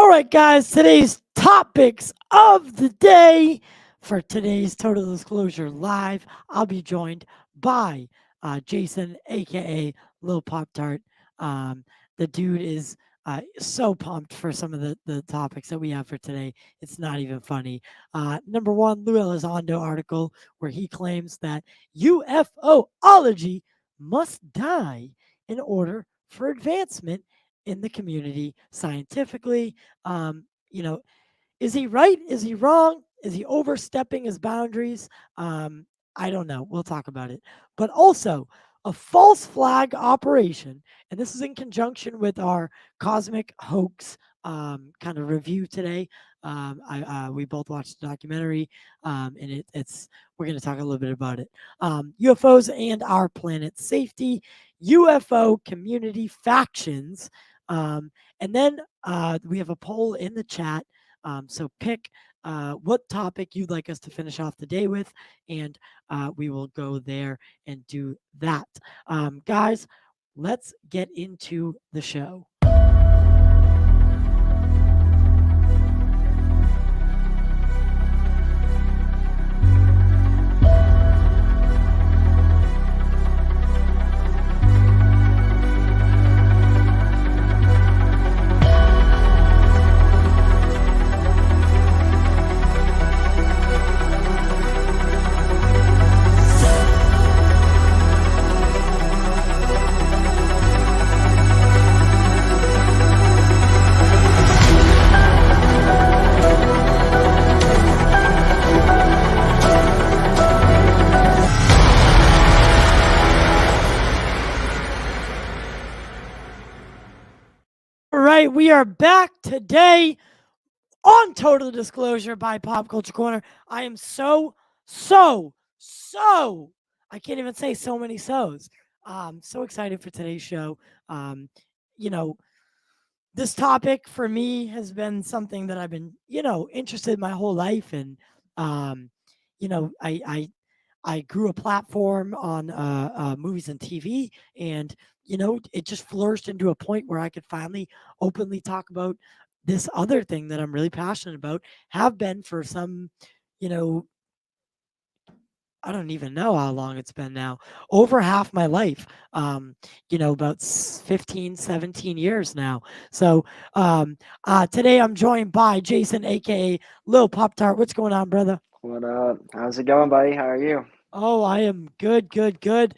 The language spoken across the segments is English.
All right, guys, today's topics of the day for today's Total Disclosure Live. I'll be joined by Jason, aka Lil Pop Tart. The dude is so pumped for some of the topics that we have for today. It's not even funny. Number one, Lou Elizondo article where he claims that UFOlogy must die in order for advancement in the community scientifically. You know, is he right? Is he wrong? Is he overstepping his boundaries? I don't know. We'll talk about it. But also, a false flag operation, and this is in conjunction with our cosmic hoax kind of review today. We both watched the documentary, and it's we're going to talk a little bit about it. UFOs and our planet's safety, UFO community factions, and then we have a poll in the chat. So pick what topic you'd like us to finish off the day with, and we will go there and do that. Guys, let's get into the show. Right, we are back today on Total Disclosure by Pop Culture Corner. I am so I can't even say so many so's. So excited for today's show. You know, this topic for me has been something that I've been, interested in my whole life, and you know, I grew a platform on movies and TV, and it just flourished into a point where I could finally openly talk about this other thing that I'm really passionate about. Have been for some, you know, I don't even know how long it's been now. Over half my life. About 15, 17 years now. So today I'm joined by Jason, aka Lil Pop Tart. What's going on, brother? What up? How's it going, buddy? How are you? Oh, I am good. Grandmaster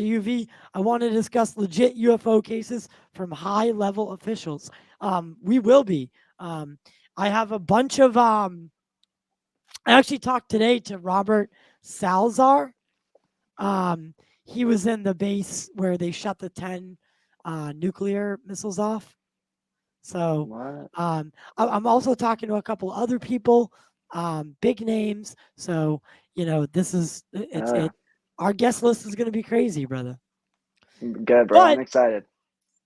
UV, I want to discuss legit UFO cases from high level officials. We will be. I have a bunch of. I actually talked today to Robert Salazar. He was in the base where they shut the 10 nuclear missiles off. So What? I'm also talking to a couple other people, big names. So this is it. Our guest list is going to be crazy, brother. Good, bro. I'm But excited.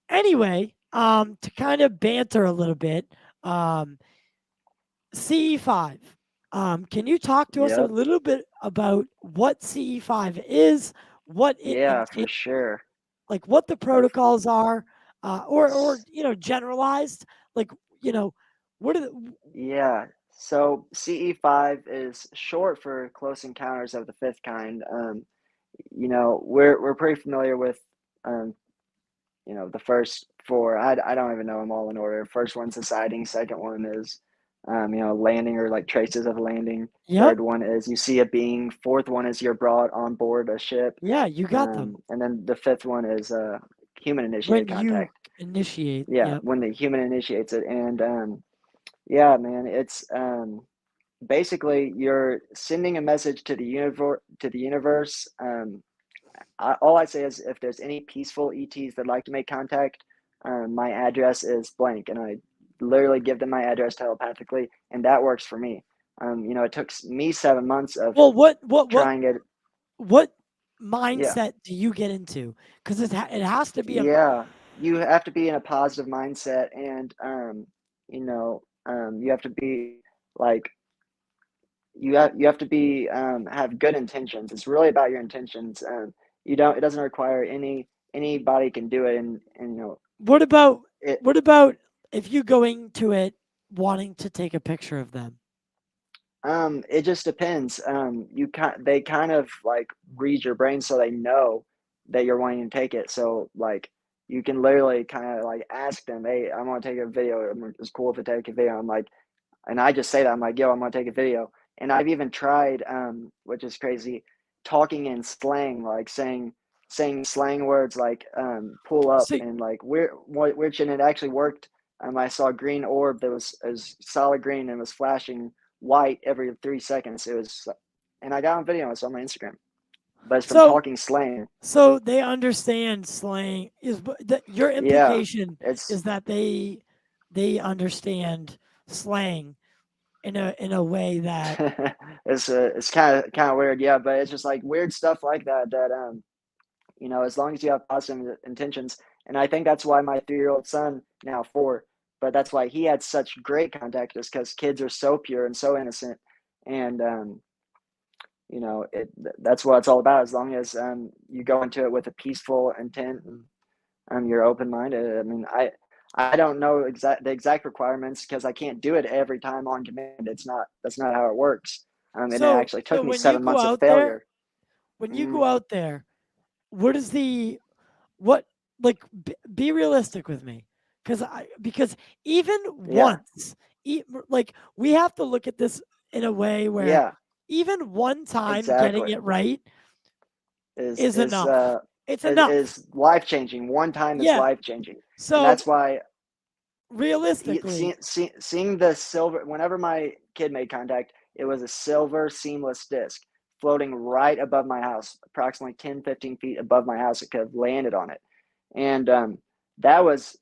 anyway, to kind of banter a little bit, CE5. Can you talk to us a Yep. little bit about what CE5 is, what it Yeah, for entails, sure. like what the protocols are, or generalized, like what are the Yeah. So CE5 is short for Close Encounters of the Fifth Kind. We're pretty familiar with um, the first four. I don't even know them all in order. First one's the sighting. Second one is landing or like traces of landing. Yep. Third one is you see a being. Fourth one is you're brought on board a ship. Yeah, you got them. And then the fifth one is human When initiated you contact. initiate. Yeah, Yep. when the human initiates it, and yeah, man, it's basically you're sending a message to the universe. All I say is if there's any peaceful ETs that like to make contact, my address is blank, and I literally give them my address telepathically, and that works for me. It took me 7 months of Well, what trying it. what Yeah, mindset do you get into? Because it has to be a yeah. You have to be in a positive mindset, and you have to be like you have to be have good intentions. It's really about your intentions. You don't. It doesn't require anybody can do it, and what about it. what about if you going to it wanting to take a picture of them? It just depends. They kind of like read your brain so they know that you're wanting to take it. So like you can literally kind of like ask them, "Hey, I want to take a video. It's cool if I take a video." I'm like, and I just say that I'm like, "Yo, I'm gonna take a video." And I've even tried, which is crazy, talking in slang, like saying slang words like "pull up" So and like which and it actually worked. I saw a green orb that was solid green and was flashing white every 3 seconds. It was, and I got on video. It's on my Instagram, but it's from so talking slang. so they understand slang your Yeah, implication it's is that they understand slang in a way that it's kind of weird. Yeah, but it's just like weird stuff like that. As long as you have positive intentions, and I think that's why my 3-year-old son, now 4, but that's why he had such great contact, is because kids are so pure and so innocent, and that's what it's all about. As long as you go into it with a peaceful intent and you're open minded. I mean, I don't know the exact requirements because I can't do it every time on command. That's not how it works. And it actually took so me when you 7 go months of out there failure. when you Mm, go out there what is the what like be realistic with me because even yeah, once like we have to look at this in a way where yeah, even one time getting exactly. it right Is is is enough. uh It's is, enough. is life changing. One time is Yeah. life changing, and So that's why realistically, seeing the silver, whenever my kid made contact, it was a silver seamless disc floating right above my house, approximately 10-15 feet above my house. It could have landed on it. And that was,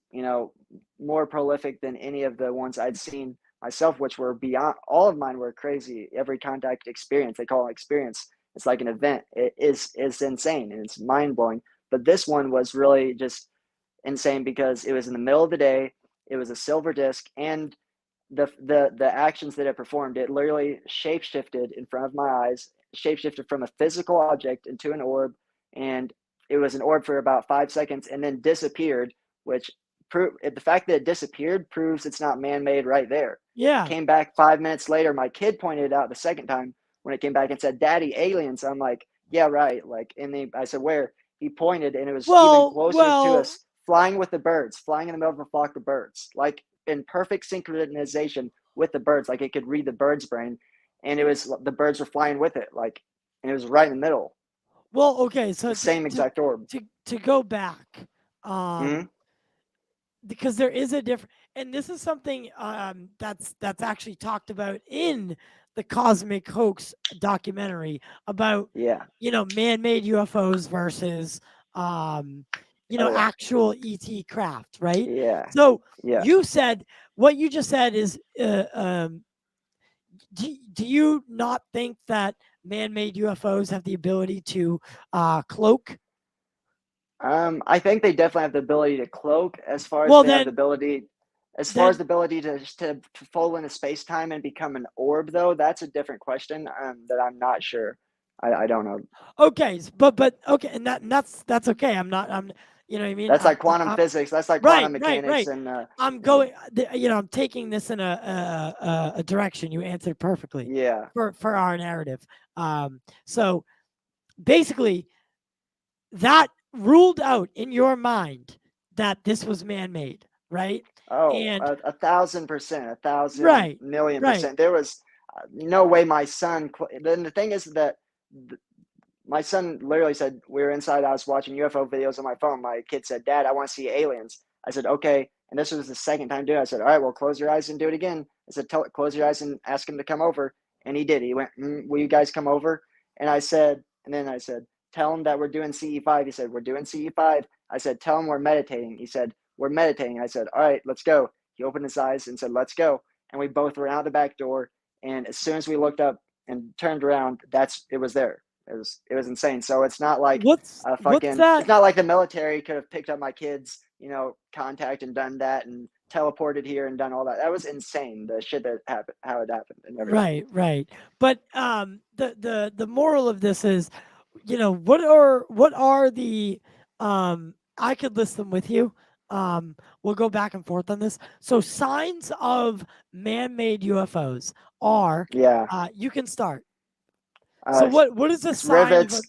more prolific than any of the ones I'd seen myself, which were beyond, all of mine were crazy. Every contact experience, they call it experience, it's like an event. It is insane and it's mind blowing. But this one was really just insane because it was in the middle of the day. It was a silver disc, and the actions that it performed, it literally shapeshifted in front of my eyes, shapeshifted from a physical object into an orb, and it was an orb for about 5 seconds and then disappeared. Which the fact that it disappeared proves it's not man-made right there. yeah. Came back 5 minutes later. My kid pointed it out the second time when it came back and said, "Daddy, aliens." I'm like, "Yeah, right." Like, I said, "Where?" He pointed, and it was even closer to Well, us, flying with the birds, flying in the middle of a flock of birds, like in perfect synchronization with the birds. Like it could read the bird's brain, and it was the birds were flying with it, like, and it was right in the middle, okay. the So same exact orb. to go back, um, Mm-hmm. because there is a different, and this is something that's actually talked about in the Cosmic Hoax documentary about Yeah. man-made UFOs versus um, Oh yeah. actual ET craft, right? Yeah. So Yeah. you said what you just said is do you not think that man-made UFOs have the ability to cloak? I think they definitely have the ability to cloak. As far as Well, they have the ability, as far as then the ability to fall into space time and become an orb, though, that's a different question. That I'm not sure. I don't know. okay, but okay, and that's okay. I'm not. I'm. You know what I mean? That's like quantum I'm physics. That's like right, quantum right, mechanics, right. and I'm and going. I'm taking this in a direction. You answered perfectly yeah. for our narrative. So basically, that ruled out in your mind that this was man-made, right? Oh, And 1,000%, a thousand right, million right. percent. There was no way my son. Then the thing is that my son literally said, we were inside. I was watching UFO videos on my phone. My kid said, "Dad, I want to see aliens." I said, "Okay." And this was the second time doing it. I said, "All right, well, close your eyes and do it again." I said, "Close your eyes and ask him to come over." And he did. He went, "Will you guys come over?" And then I said, "Tell him that we're doing CE5." He said, "We're doing CE5." I said, "Tell him we're meditating." He said, "We're meditating." I said, "All right, let's go." He opened his eyes and said, "Let's go." And we both ran out the back door. And as soon as we looked up and turned around, it was there. It was insane. So it's not like What's that? it's not like the military could have picked up my kids, contact and done that and teleported here and done all that. That was insane. The shit that happened, how it happened, and everything. Right, right. But the moral of this is, what are the I could list them with you. we'll go back and forth on this. So signs of man-made UFOs are, Yeah. you can start. So Uh, what is a sign of a rivets,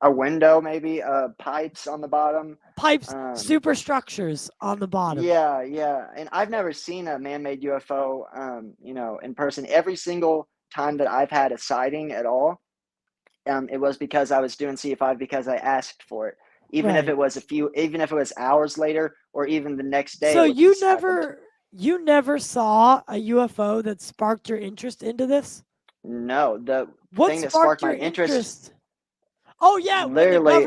a window, maybe pipes on the bottom. pipes, Um, superstructures on the bottom? yeah, yeah. And I've never seen a man-made UFO, in person. Every single time that I've had a sighting at all, it was because I was doing C5 because I asked for it. Right. Even if it was hours later, or even the next day, So it just happened. you never saw a UFO that sparked your interest into this? No, the What thing that sparked sparked my your interest, interest? Oh yeah, literally,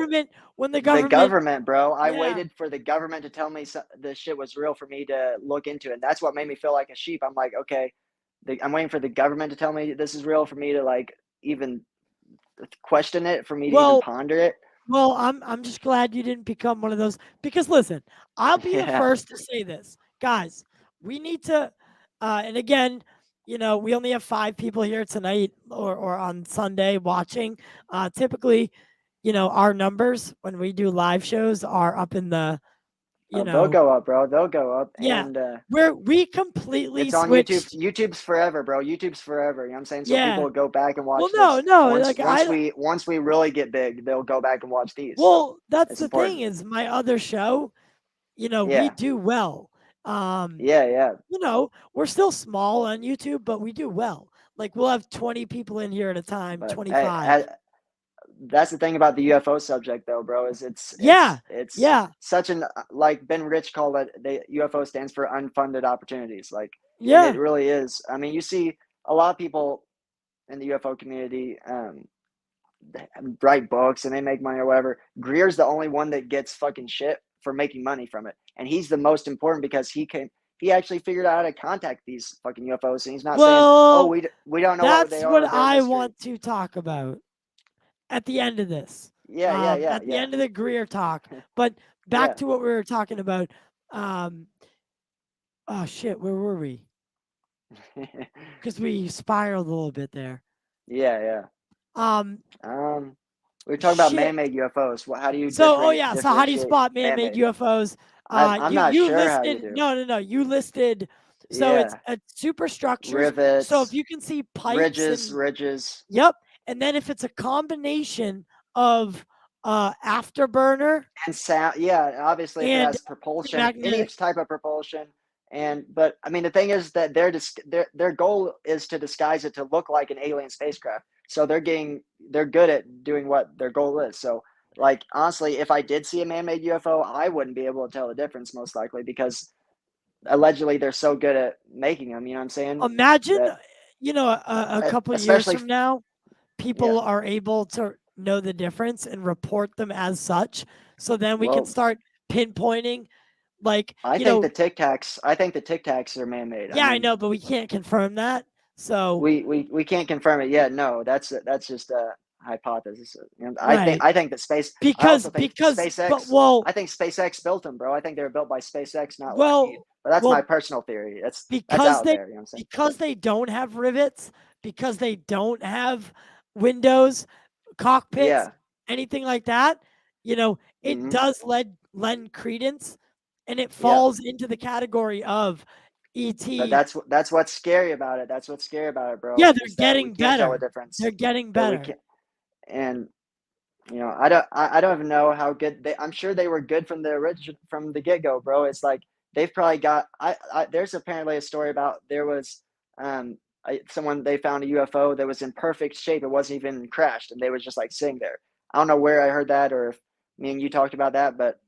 when the the government government, bro. I yeah. waited for the government to tell me this shit was real for me to look into it. And that's what made me feel like a sheep. I'm like, okay, I'm waiting for the government to tell me this is real for me to like even question it, for me to even Well, ponder it. Well, I'm just glad you didn't become one of those because listen, I'll be the Yeah. first to say this. Guys, we need to and again, we only have 5 people here tonight or on Sunday watching. Typically, our numbers when we do live shows are up in the, you Oh, they'll know, go up, bro. They'll go up. yeah, And we completely it's on YouTube. switched. YouTube's forever, bro. YouTube's forever. You know what I'm saying? So people Yeah. will go back and Well, watch no, this. no, Once like once we once we really get big, they'll go back and watch these. So well, that's it's the thing important. is my other show, we Yeah. do well. Um Yeah, yeah. we're still small on YouTube, but we do well. Like we'll have 20 people in here at a time, But 25. that's the thing about the UFO subject, though, bro. Is it's Yeah. it's it's Yeah. such an like Ben Rich called it. The UFO stands for unfunded opportunities. Like, and it Yeah. really is. I mean, you see a lot of people in the UFO community write books and they make money or whatever. Greer's the only one that gets fucking shit for making money from it, and he's the most important because he actually figured out how to contact these fucking UFOs, and he's not saying, "Oh, Well, we don't know what they that's what are. They're a I mystery." want to talk about at the end of this. Yeah, yeah, yeah, At the yeah, end of the Greer talk. But back yeah, to what we were talking about. Um, oh shit, where were we? Because we spiraled a little bit there. yeah, yeah. Um, We are talking about shit. man-made UFOs. How do you So, oh yeah. So, how do you differentiate spot man-made man-made? UFOs? I'm not You sure how you listed do. no, no, no. You listed. So it's Yeah, superstructures. So if rivets, you can see pipes ridges, and ridges, yep, and then if it's a combination of afterburner and sound. Yeah, obviously, if it and has propulsion, any magnetic. type of propulsion. And but I mean, the thing is that their goal is to disguise it to look like an alien spacecraft. So they're good at doing what their goal is. So like honestly, if I did see a man-made UFO, I wouldn't be able to tell the difference most likely because allegedly they're so good at making them. You know what I'm saying? Imagine, That a couple years especially from now, yeah. people are able to know the difference and report them as such. So then we can Well, start pinpointing, like, I think the Tic Tacs are man-made. I yeah, I mean, know, but we can't confirm that. So, we can't confirm it yet. No, that's just a hypothesis. You know, right. I think that space. I Because also think because but SpaceX. well I think SpaceX built them, bro. I think they were built by SpaceX, not Lockheed. well But that's my well personal theory. That's because out they there. You know what I'm saying? because they don't have rivets, because they don't have windows, cockpits, Yeah. anything like that, it Hmm. does lend credence and it Yeah. falls into the category of But ET. that's what's scary about it. That's what's scary about it, Yeah, bro. they're Is that we getting can't tell the better. They're difference. getting That we better. can't. And I don't even know how good they. I'm sure they were good from the origin from the get go, bro. It's like they've probably got. There's apparently a story about there was someone they found a UFO that was in perfect shape. It wasn't even crashed, and they was just like sitting there. I don't know where I heard that or if me and you talked about that, but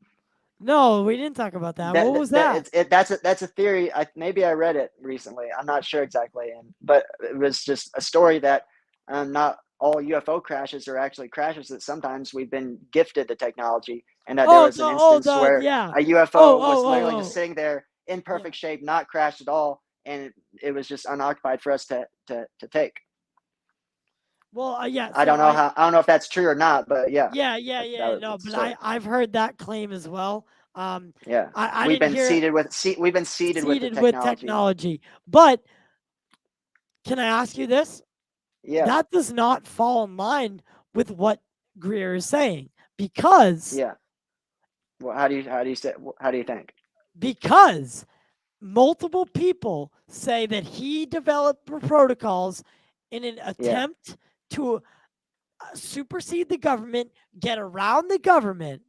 No, we didn't talk about that. What was that? that's a theory. Maybe I read it recently. I'm not sure exactly, but it was just a story that not all UFO crashes are actually crashes. That sometimes we've been gifted the technology, and that there Oh, was an instance where yeah. a Oh, UFO was oh, literally just oh, oh. sitting there in Yeah. perfect shape, not crashed at all, and it was just unoccupied for us to take. Well, yeah, I so don't know how I don't know if that's true or not, but yeah, yeah, yeah, yeah, that no, was the but story. I've heard that claim as well. Um, Yeah, I didn't hear it we've been seeded with the seeded with technology. technology. But can I ask you this? Yeah, That does not fall in line with what Greer is saying because yeah. Well, how do you say? How do you think? because multiple people say that he developed protocols in an Yeah. attempt to supersede the government, get around the government,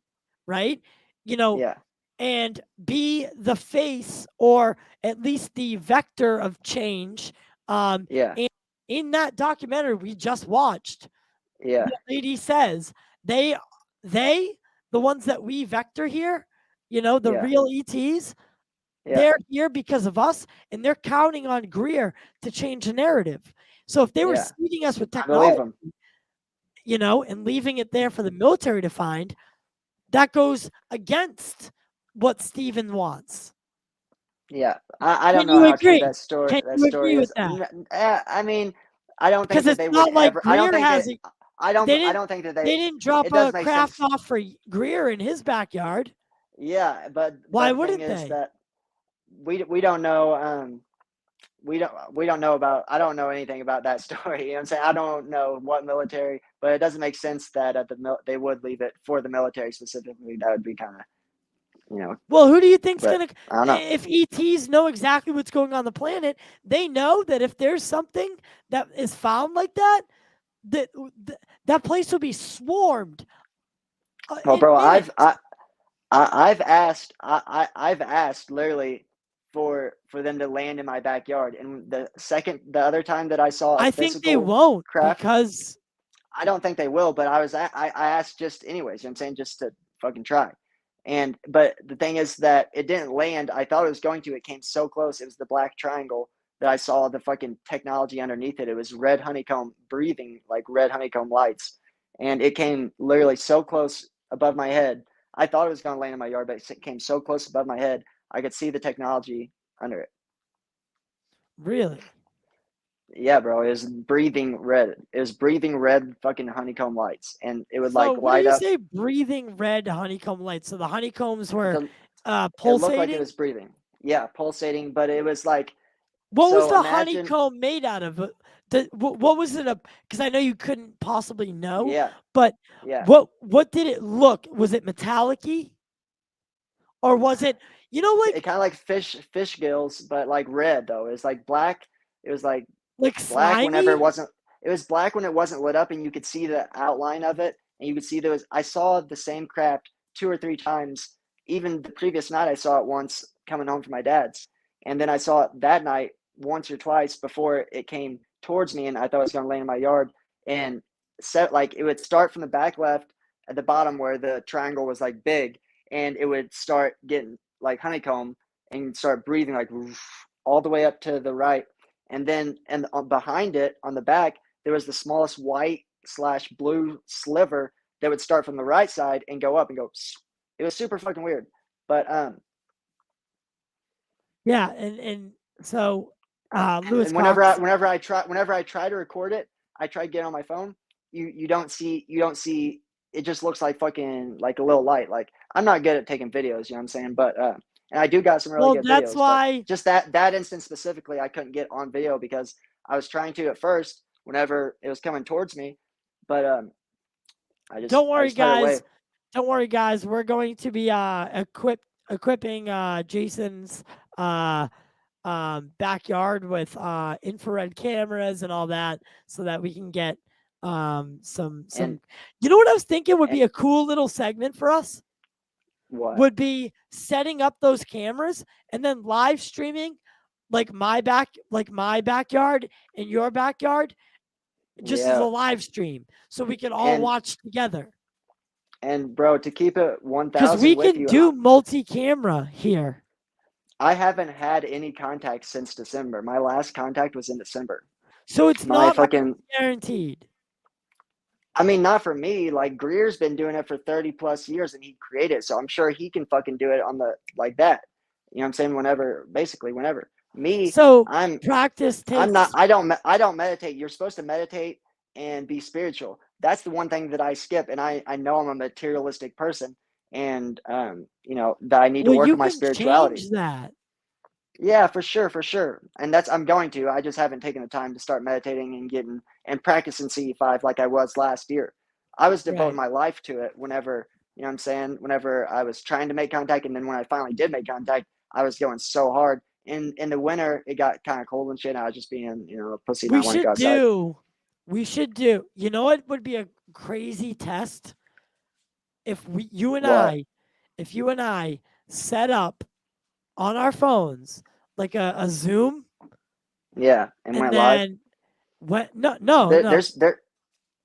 right? You know, Yeah. and be the face or at least the vector of change. Yeah. And in that documentary we just watched, Yeah. the lady says they, they, the ones that we vector here, the Yeah. real ETs, Yeah. they're here because of us, and they're counting on Greer to change the narrative. So if they were Yeah. seeding us with I believe technology, him. and leaving it there for the military to find, that goes against what Steven wants. Yeah, I don't Can know you how true agree? Can that you agree story with is. that? I mean, I don't think Because that it's they would not like ever. I don't Greer think that. has it. I They don't didn't. think that They they. didn't drop It does a make craft sense. off for Greer in his backyard. Yeah, Why but the thing wouldn't is they? that we don't know. We don't know about. I don't know anything about that story. You know what I'm saying? I don't know what military, but it doesn't make sense that at they would leave it for the military specifically. That would be kind of, you know. Well, who do you think's But gonna? I don't know. If ETs know exactly what's going on the planet, they know that if there's something that is found like that, that that place will be swarmed Well, bro, in minutes. I've asked literally for them to land in my backyard, and the other time that I saw a I think they physical won't craft, because I don't think they will, but I asked just anyways. You know what I'm saying, just to fucking try. And but the thing is that it didn't land. I thought it was going to. It came so close. It was the black triangle that I saw the fucking technology underneath it. It was red honeycomb breathing like red honeycomb lights, and it came literally so close above my head. I thought it was going to land in my yard, but it came so close above my head. I could see the technology under it. really. Yeah, bro, it was breathing red. It was breathing red fucking honeycomb lights, and it would So like what do light you up. say? Breathing red honeycomb lights. So the honeycombs were The It looked like it pulsating. was breathing. Yeah, pulsating, but it was like, What was so the imagine. honeycomb made out of? What was it? Because I know you couldn't possibly know, Yeah, but yeah. what did it look? Was it metallic-y? Or was it, It kind of like fish gills, but like red though. It was like black. It was like like black whenever it slimy? wasn't. It was black when it wasn't lit up, and you could see the outline of it, and you could see there was. I saw the same craft 2 or 3 times. Even the previous night, I saw it once coming home from my dad's, and then I saw it that night once or twice before it came towards me, and I thought it was going to land in my yard. And set like it would start from the back left at the bottom where the triangle was like big, and it would start getting like honeycomb and start breathing like all the way up to the right, and then behind it on the back there was the smallest white slash blue sliver that would start from the right side and go up and go. It was super fucking weird, but Yeah, and so Lewis and whenever I Cox. whenever I try to record it, I try to get on my phone. You don't see. It just looks like fucking like a little light. Like I'm not good at taking videos, you know what I'm saying? But and I do got some really Well, good that's videos, but why. just that instance specifically, I couldn't get on video because I was trying to at first whenever it was coming towards me, but Don't I worry, just turned it away. guys. Don't worry, guys. We're going to be equipping Jason's uh backyard with infrared cameras and all that, so that we can get And some. You know what I was thinking would and be a cool little segment for us? what? Would be setting up those cameras and then live streaming like my backyard and your backyard, just as a Yeah, live stream, so we can all and watch together. bro, to keep it Because 1,000 we with can you, do multi-camera here. I haven't had any contact since December. My last contact was in December. So it's My not fucking, guaranteed. I mean, not for me. Like Greer's been doing it for 30 plus years and he created it. So I'm sure he can fucking do it on the like that. You know what I'm saying? Whenever, basically, whenever. Me, So I'm practice I'm not takes. I don't meditate. You're supposed to meditate and be spiritual. That's the one thing that I skip. And I know I'm a materialistic person and you know, that I need to Well, work you on my can spirituality. change that. Yeah, for sure, for sure. And that's I'm going to. I just haven't taken the time to start meditating and getting and practicing CE5 like I was last year. I was devoting Right. my life to it whenever, you know what I'm saying, whenever I was trying to make contact and then when I finally did make contact, I was going so hard. In the winter, it got kind of cold and shit. And I was just being, a pussy, We not wanting to go should outside. do. We should do. You know what would be a crazy test if What? if you and I set up on our phones like a Zoom, Yeah, and and went live. then what? No, no, There, no. there's there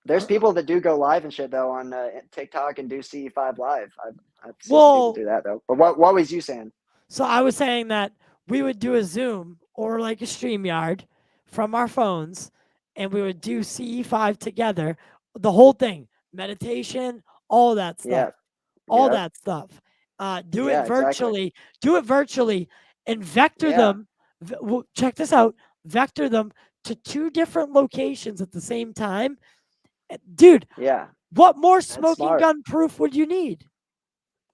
there's Uh, people that do go live and shit though on TikTok and do CE5 live. I've seen some people Well, do that though. But what was you saying? so I was saying that we would do a Zoom or like a StreamYard from our phones, and we would do CE5 together, the whole thing, meditation, all that stuff, Yeah, all yep, that stuff. Do it yeah, exactly. virtually. Do it virtually, and vector Yeah, them. Check this out. Vector them to two different locations at the same time. Dude, yeah, what more that's smoking smart. gun proof would you need?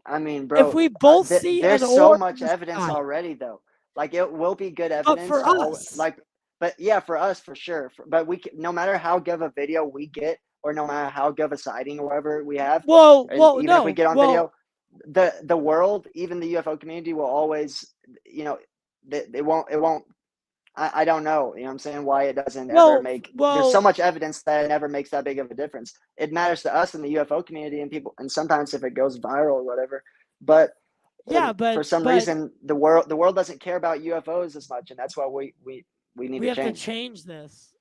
I mean, If bro, we both see there's an so orb in much the evidence sky, already, though. Like it will be good but evidence for to all. us, Like, but yeah, for us for sure. But no matter how good of a video we get, or no matter how good of a sighting or whatever we have, and even if we no, get on well, video, the world, even the UFO community, will always, it won't. I don't know. You know what I'm saying? Why it doesn't ever well, make. There's so well, much evidence that it never makes that big of a difference. It matters to us in the UFO community and people, and sometimes if it goes viral or whatever. But yeah, for some but reason, the world doesn't care about UFOs as much, and that's why we need we to have to change. change this.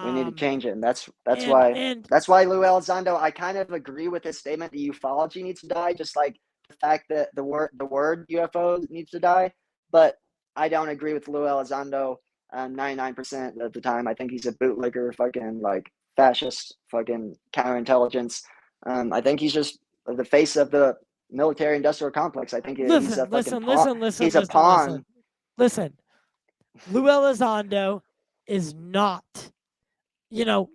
We need to Um, change it, and that's and why and that's why Lou Elizondo. I kind of agree with his statement that ufology needs to die, just like the fact that the word UFO needs to die. But I don't agree with Lou Elizondo 99% of the time. I think he's a bootlegger, fucking like fascist, fucking counterintelligence. I think he's just the face of the military-industrial complex. I think he's a listen, fucking listen, pawn. listen, listen, He's a listen, listen, pawn. listen. Lou Elizondo is not. You know,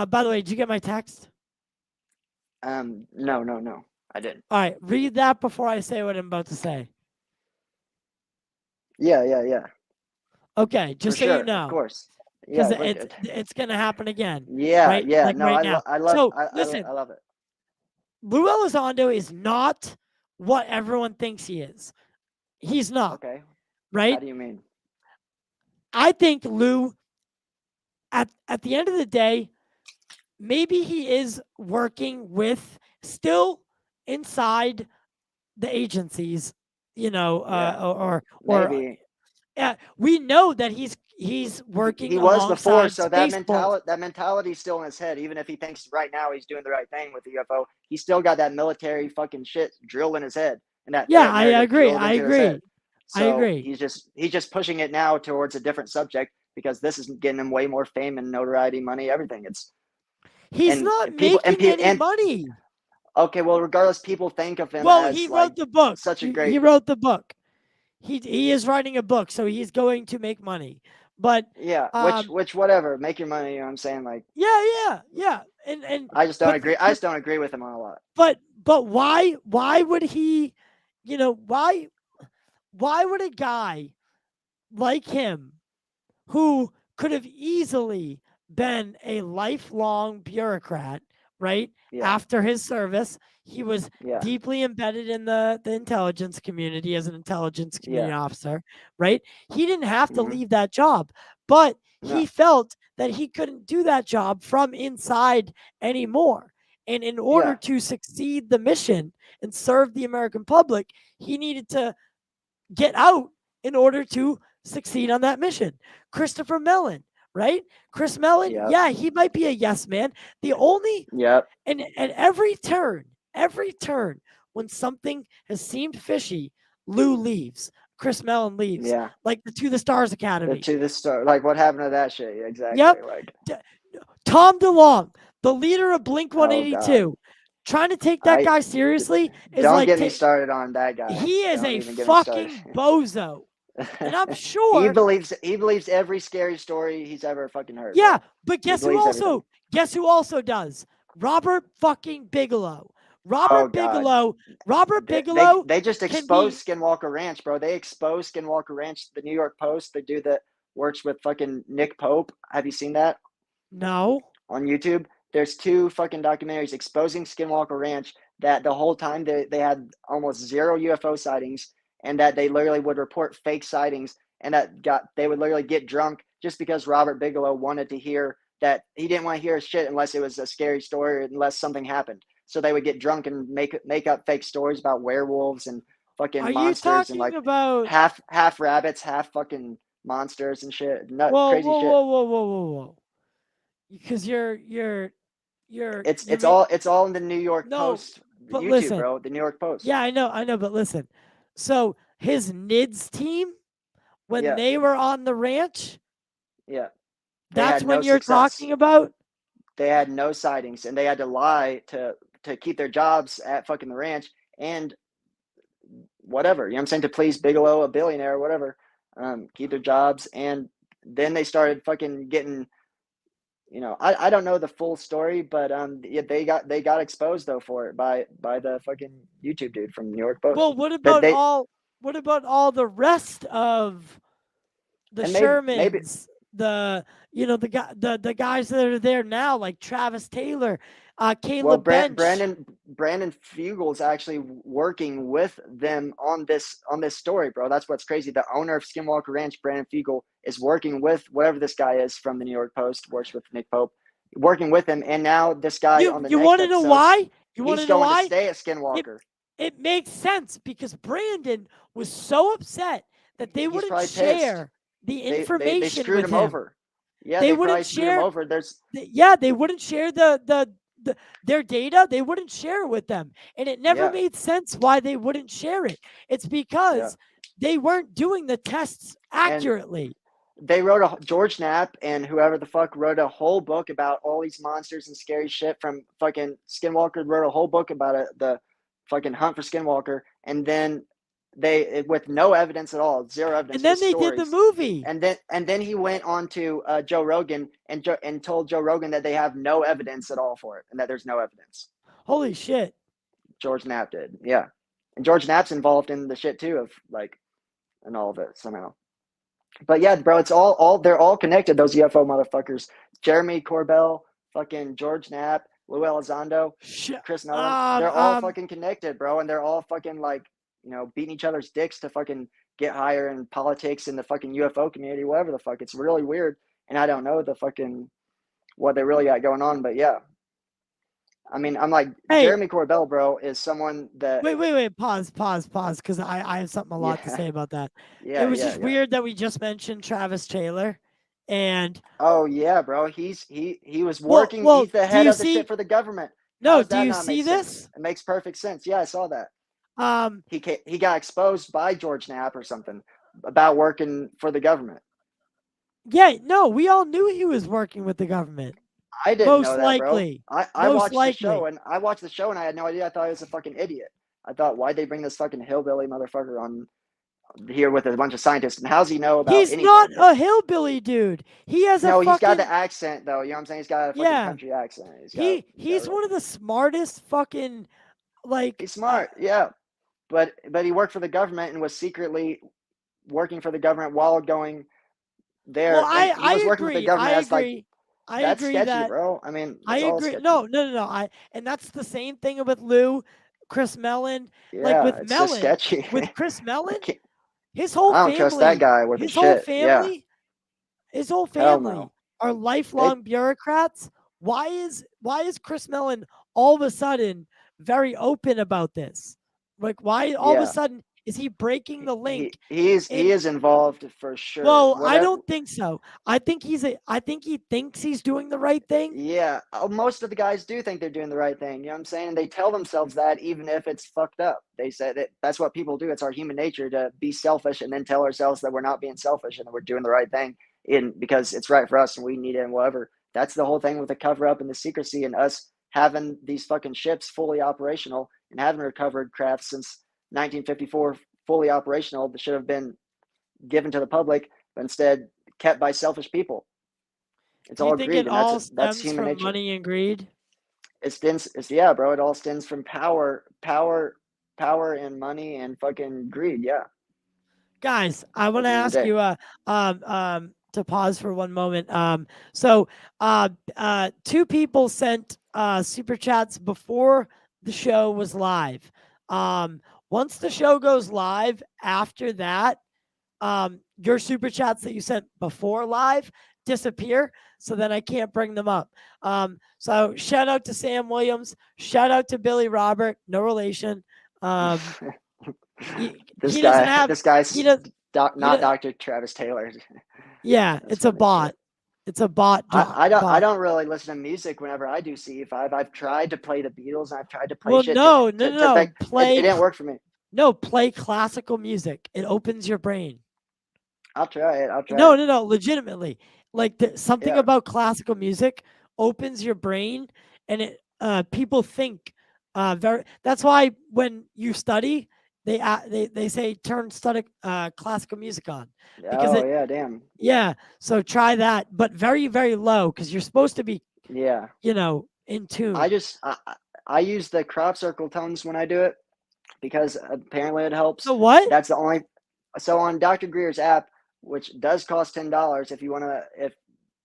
by the way, did you get my text? No, no, no, I didn't. All right, read that before I say what I'm about to say. Yeah, yeah, yeah. Okay, For just so you sure, of know, course. because Yeah, we're good. it's gonna happen again, Yeah, right? yeah. Like No, right I, now. lo- I love, So I listen, love it. Lou Elizondo is not what everyone thinks he is. He's not, Okay. How right? do you mean? I think Lou, at the end of the day, maybe he is working with still inside the agencies, Yeah, or maybe we know that he's working he was before. alongside So that Space Force. mentality's still in his head. Even if he thinks right now he's doing the right thing with the UFO, he's still got that military fucking shit drilled in his head and that Yeah, threat I narrative agree. drilled I into his head. agree. I So agree. he's just pushing it now towards a different subject because this is getting him way more fame and notoriety, money, everything. It's He's and not people making any and money. okay, well, regardless, people think of him Well, he as like wrote the book. such a He great, wrote the book. He is writing a book, so he's going to make money. But yeah, um, which whatever, make your money. You know what I'm saying? Like, yeah. And I just don't but agree. I just don't agree with him on a lot. but why would he? Why would a guy like him, who could have easily been a lifelong bureaucrat, right? Yeah, After his service, he was yeah, deeply embedded in the intelligence community as an intelligence community yeah. officer, right? He didn't have to Hmm. leave that job, but he No, felt that he couldn't do that job from inside anymore. And in order yeah, to succeed the mission and serve the American public, he needed to get out in order to succeed on that mission. Christopher Mellon, right? Chris Mellon, yep, yeah, he might be a yes man. The only yep, and at every turn, when something has seemed fishy, Lou leaves. Chris Mellon leaves, yeah. like the To the Stars The Academy. to the start. Like, what happened to that shit? Yeah, exactly. Yep. Like, D- Tom DeLonge, the leader of Blink oh god, 182, trying to take that I guy seriously is don't like get me started on that guy. he is Don't a even get me started. fucking bozo. And I'm he sure. believes he believes every scary story he's ever fucking heard, Yeah, bro. but He believes everything. guess who also does? Robert fucking Bigelow. Oh god. Robert They Bigelow they just can exposed be Skinwalker Ranch, bro. They exposed Skinwalker Ranch. The New York Post, the dude that works with fucking Nick Pope. Have you seen that no. on YouTube? There's two fucking documentaries exposing Skinwalker Ranch. that the whole time they had almost zero UFO sightings, and that they literally would report fake sightings, and that they would literally get drunk just because Robert Bigelow wanted to hear that he didn't want to hear shit unless it was a scary story or unless something happened. So they would get drunk and make up fake stories about werewolves and fucking Are you monsters and talking like about? half rabbits, half fucking monsters and shit, nut Whoa, crazy whoa, shit. whoa, whoa, whoa, whoa, whoa! Because you're It's all in the New York no, Post but YouTube, listen. bro. The New York Post. Yeah, I know, but listen. So his NIDS team, when Yeah, they were on the ranch, yeah. They that's had no when you're success. talking about. They had no sightings, and they had to lie to keep their jobs at fucking the ranch and whatever. You know what I'm saying, to please Bigelow, a billionaire, or whatever. Keep their jobs, and then they started fucking getting. I don't know the full story, but yeah, they got exposed though for it by the fucking YouTube dude from New York Post. Well, That they what about all the rest of the and maybe Shermans, the the guys that are there now, like Travis Taylor, well, Caleb Bench. Brandon Fugel's actually working with them on this story, bro. That's what's crazy. The owner of Skinwalker Ranch, Brandon Fugel, is working with whatever this guy is from the New York Post, works with Nick Pope, working with him. And now this guy on the You next want to know episodes, why? You want he's to know going to why? stay at It Skinwalker. it makes sense because Brandon was so upset that they He's wouldn't probably pissed. share the They information screwed with him him. over. Yeah, They they wouldn't probably screwed him share. over. Yeah, they wouldn't share their data. They wouldn't share it with them, and it never Yeah, made sense why they wouldn't share it. It's yeah. because they weren't doing the tests And accurately. they wrote George Knapp and whoever the fuck wrote a whole book about all these monsters and scary shit from fucking Skinwalker. Wrote a whole book about it, the fucking hunt for Skinwalker, and then with no evidence at all, zero And evidence, then just they did the stories. movie. And then he went on to Joe Rogan and told Joe Rogan that they have no evidence at all for it and that there's no evidence. Holy shit. George Knapp did, yeah, and George Knapp's involved in the shit too of like and all of it somehow. But yeah, bro, it's all they're all connected. Those UFO motherfuckers, Jeremy Corbell, fucking George Knapp, Lou Elizondo, Shit. Chris Mellon, they're all fucking connected, bro, and they're all fucking like beating each other's dicks to fucking get higher in politics in the fucking UFO community, whatever the fuck. It's really weird, and I don't know the fucking what they really got going on, but yeah. I mean, I'm like Hey, Jeremy Corbell, bro, is someone that wait. Pause, because I have something a lot to yeah, say about that. It yeah, was yeah, just yeah. weird that we just mentioned Travis Taylor, and Oh yeah, bro. He was working. He's the do head you of the shit see? for the government. How No, does do that you not make see sense? this? It makes perfect sense. Yeah, I saw that. Um, He got exposed by George Knapp or something about working for the government. yeah, no, we all knew he was working with the government. I didn't Most know that, bro. likely, I most watched the show likely. and I had no idea. I thought he was a fucking idiot. I thought, why'd they bring this fucking hillbilly motherfucker on here with a bunch of scientists? And how's he know about He's not anything? a hillbilly dude. He has a No, he's got the fucking accent though. You know what I'm saying? He's got a fucking yeah. country accent. He's got He's real. one of the smartest fucking like He's smart. Yeah, but he worked for the government and was secretly working for the government while going well, there, and he I was working for the agree. government. That's like I that's agree sketchy, that bro. I mean, I that's all agree. sketchy. No. And that's the same thing with Lou, Chris Mellon. Like Yeah, it's just sketchy. With Chris You Mellon, can't, his whole I don't trust that family, guy with a his whole shit. Yeah, family, his whole hell family no. are They lifelong bureaucrats. Why is Chris Mellon all of a sudden very open about this? Like why all of a yeah. sudden is he breaking the link He in is involved for sure. well, I Whatever. don't think so. I think he thinks he's doing the right thing. Yeah, most of the guys do think they're doing the right thing. You know what I'm saying? And they tell themselves that even if it's fucked up. They say that that's what people do. It's our human nature to be selfish and then tell ourselves that we're not being selfish and that we're doing the right thing in because it's right for us and we need it and whatever. That's the whole thing with the cover up and the secrecy and us having these fucking ships fully operational and having recovered craft since 1954 fully operational that should have been given to the public, but instead kept by selfish people. It's Do you all think greed, it and all that's stems human from nature. money and greed? It's yeah, bro. It all stems from power, and money and fucking greed. Yeah, Guys, I want at to the end of the ask day. you to pause for one moment. So two people sent super chats before the show was live. Um, Once the show goes live, after that, your super chats that you sent before live disappear. So then I can't bring them up. So shout out to Sam Williams. Shout out to Billy Robert. No relation. Um, This he doesn't guy, have this guy's he does he not does, Dr. Travis Taylor. yeah, That's it's a funny bot. shit. It's a bot I bot. don't really listen to music whenever I do C5. I've tried to play the Beatles and I've tried to play Well, shit no, no, no, to think no. it didn't work for me. No, play classical music. It opens your brain. I'll try it. I'll try No, it. no, no. Legitimately, like something Yeah. about classical music opens your brain, and it people think very. That's why when you study, they say turn study classical music on because Oh it yeah, damn. yeah. So try that, but very very low because you're supposed to be Yeah. in I tune. just I use the crop circle tones when I do it because apparently it helps. So what? That's the only. So on Dr. Greer's app, which does cost $10, if you want to, if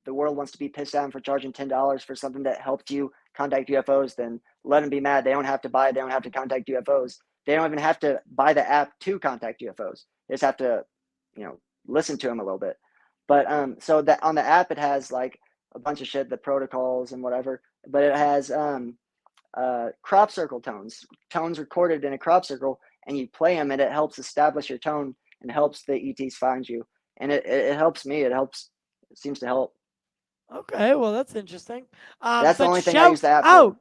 the world wants to be pissed at him for charging $10 for something that helped you contact UFOs, then let them be mad. They don't have to buy it. They don't have to contact UFOs. They don't even have to buy the app to contact UFOs. They just have to, listen to them a little bit. But so that on the app it has like a bunch of shit, the protocols and whatever. But it has crop circle tones recorded in a crop circle, and you play them, and it helps establish your tone and helps the ETs find you. And it helps me. It seems to help. Okay, well that's interesting. That's the But only thing I use the app for.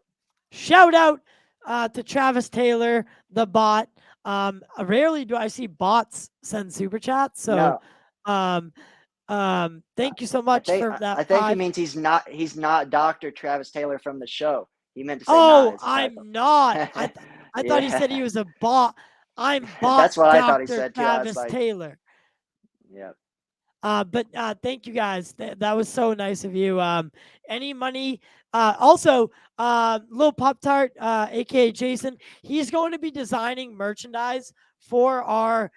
shout out to Travis Taylor, the bot. Rarely do I see bots send super chats, so No, um, thank you so much for that I think he five. means he's not Dr. Travis Taylor from the show. He meant to say not Oh, as a typo. I'm not. I thought he said he Yeah, was a bot. I'm bot that's what I thought he Doctor said too. I was Travis like, Taylor. yeah. But thank you guys. That was so nice of you. Any money? Also, Lil Pop Tart, aka Jason, he's going to be designing merchandise for our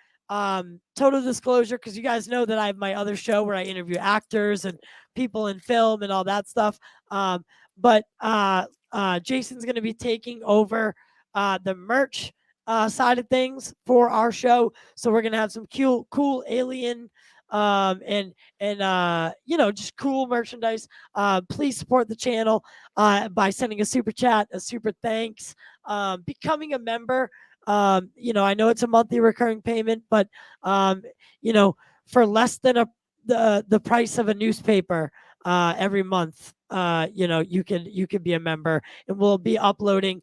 total disclosure because you guys know that I have my other show where I interview actors and people in film and all that stuff. But Jason's going to be taking over the merch side of things for our show. So we're going to have some cool alien and just cool merchandise. Please support the channel by sending a super chat, a super thanks, becoming a member. I know it's a monthly recurring payment, but um, you know, for less than the price of a newspaper every month. You could be a member, and we'll be uploading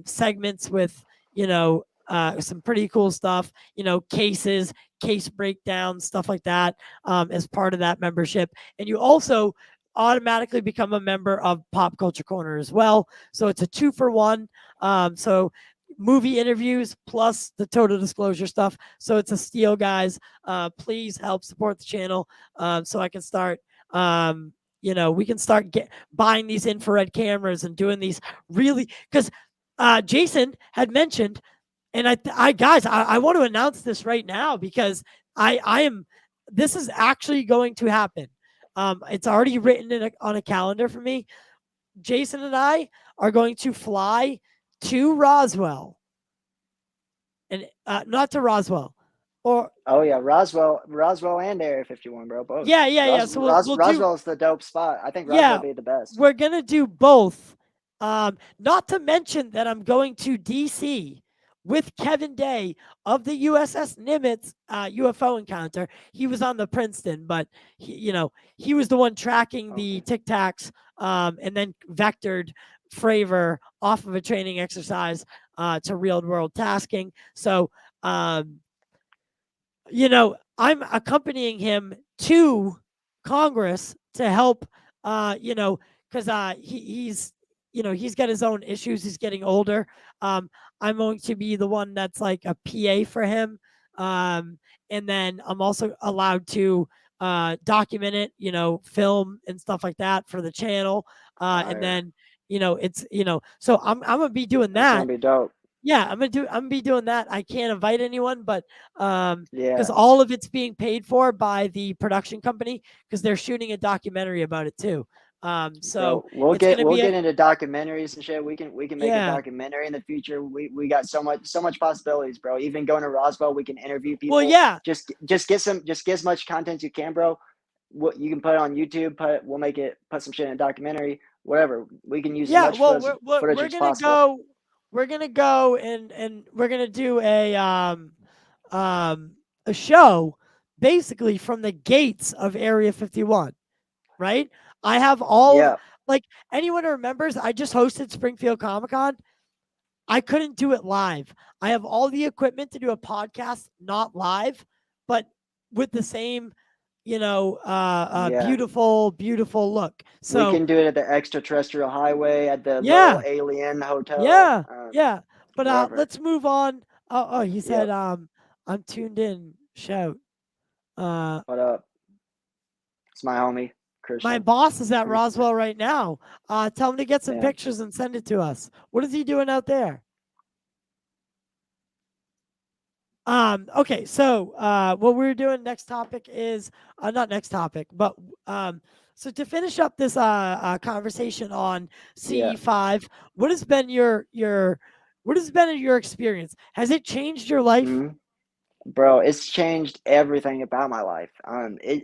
segments with some pretty cool stuff. Cases, case breakdowns, stuff like that, as part of that membership. And you also automatically become a member of Pop Culture Corner as well. So it's a 2-for-1. So movie interviews plus the total disclosure stuff. So it's a steal, guys. Please help support the channel so I can start. We can start buying these infrared cameras and doing these really because Jason had mentioned, and I guys, I want to announce this right now because I am. This is actually going to happen. It's already written on a calendar for me. Jason and I are going to fly to Roswell, and not to Roswell, or Oh yeah, Roswell, and Area 51, bro. Both. yeah. So we'll do Roswell is the dope spot. I think Roswell yeah, would be the best. we're gonna do both. Not to mention that I'm going to DC with Kevin Day of the USS Nimitz UFO encounter. He was on the Princeton, but he was the one tracking the Okay. Tic Tacs, and then vectored Fravor off of a training exercise to real world tasking. So um, I'm accompanying him to Congress to help, because he's got his own issues. He's getting older. I'm going to be the one that's like a PA for him. And then I'm also allowed to document it, film and stuff like that for the channel. And Fire. then, so I'm going to be doing That's gonna that. be dope. Yeah, I'm gonna be doing that. I can't invite anyone, but because Yeah. all of it's being paid for by the production company because they're shooting a documentary about it too. So Bro, it's gonna we'll be get into documentaries and shit. We can make a yeah. documentary in the future. We got so much possibilities, bro. Even going to Roswell, we can interview Well, people. yeah, Just get as much content as you can, bro. What you can put it on YouTube, we'll make it, put some shit in a documentary, whatever. We can use as yeah. much Well, footage we're as gonna possible. go. We're gonna go and we're gonna do a show basically from the gates of Area 51. Right? I have all of Yeah, like anyone who remembers. I just hosted Springfield Comic Con. I couldn't do it live. I have all the equipment to do a podcast, not live, but with the same, yeah. beautiful, beautiful look. We So can do it at the extraterrestrial highway, at the little yeah, alien hotel, yeah, yeah. But wherever. let's move on. Oh, he said, Yep. I'm tuned in. Shout. Uh, What up? It's my homie my Christian. boss is at Roswell right now. Tell him to get some Yeah. pictures and send it to us. What is he doing out there? Okay, so what we're doing next topic is not next topic, but so to finish up this conversation on Yeah. CE5, what has been what has been your experience? Has it changed your life? hmm Bro, it's changed everything about my life.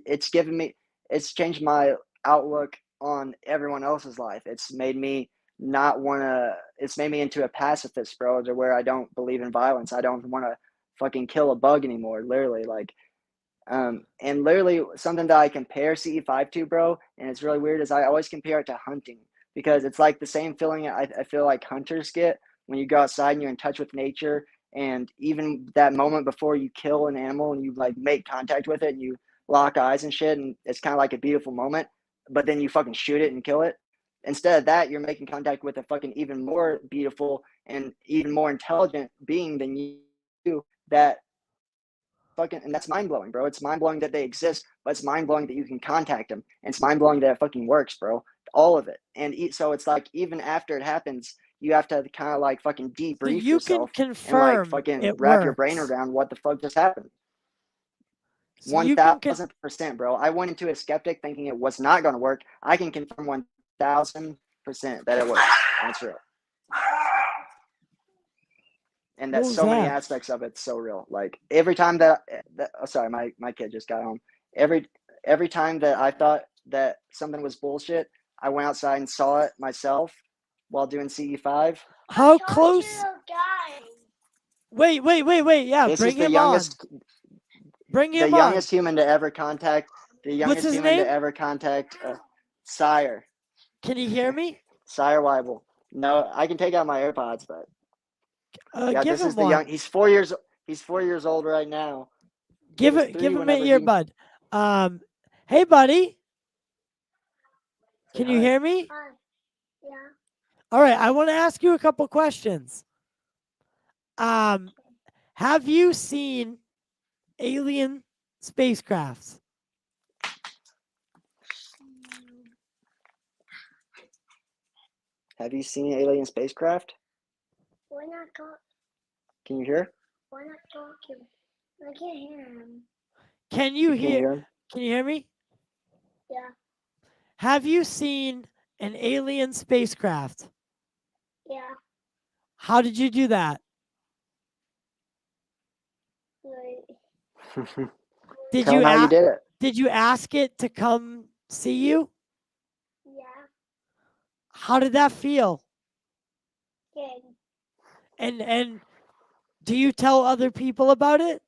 It's changed my outlook on everyone else's life. It's made me not want to. It's made me into a pacifist, bro, to where I don't believe in violence. I don't want to fucking kill a bug anymore. Literally, like, and literally something that I compare CE5 to, bro, and it's really weird, is I always compare it to hunting, because it's like the same feeling I feel like hunters get when you go outside and you're in touch with nature, and even that moment before you kill an animal and you like make contact with it and you lock eyes and shit, and it's kind of like a beautiful moment, but then you fucking shoot it and kill it. Instead of that, you're making contact with a fucking even more beautiful and even more intelligent being than you, that fucking, and that's mind blowing, bro. It's mind blowing that they exist, but it's mind blowing that you can contact them, and it's mind blowing that it fucking works, bro. All of it, and so it's like even after it happens, you have to kind of like fucking So debrief you can yourself and like confirm fucking it wrap your brain works. around what the fuck just happened. So One you can thousand percent, bro. I went into a skeptic thinking it was not going to work. I can confirm 1,000% that it works, and it's real. And what that was so many that? aspects of it's so real. Like every time oh, sorry, my kid just got home. Every every time that I thought that something was bullshit, I went outside and saw it myself while doing CE5. How close? Wait. Yeah, This is bring him on. Bring the him on. youngest human to ever contact, the What's youngest his human to name? ever contact Sire, Can you hear me? Sire Weibel. No, I can take out my AirPods, but yeah, Give this is him the young. one. He's 4 years old right now. He Give was it. three Give him an whenever he earbud. Hey, buddy. say Can you hi. hear me? All right. I want to ask you a couple questions. Um, have you seen alien spacecrafts? Have you seen alien spacecraft? We're not talking. Can you hear? We're not talking. I can't hear him. Can you You can't hear? hear him? Can you hear me? Yeah. Have you seen an alien spacecraft? Yeah. How did you do that? Like, Did Tell you him how you ask? did it. Did you ask it to come see you? yeah. How did that feel? Good. And do you tell other people about it?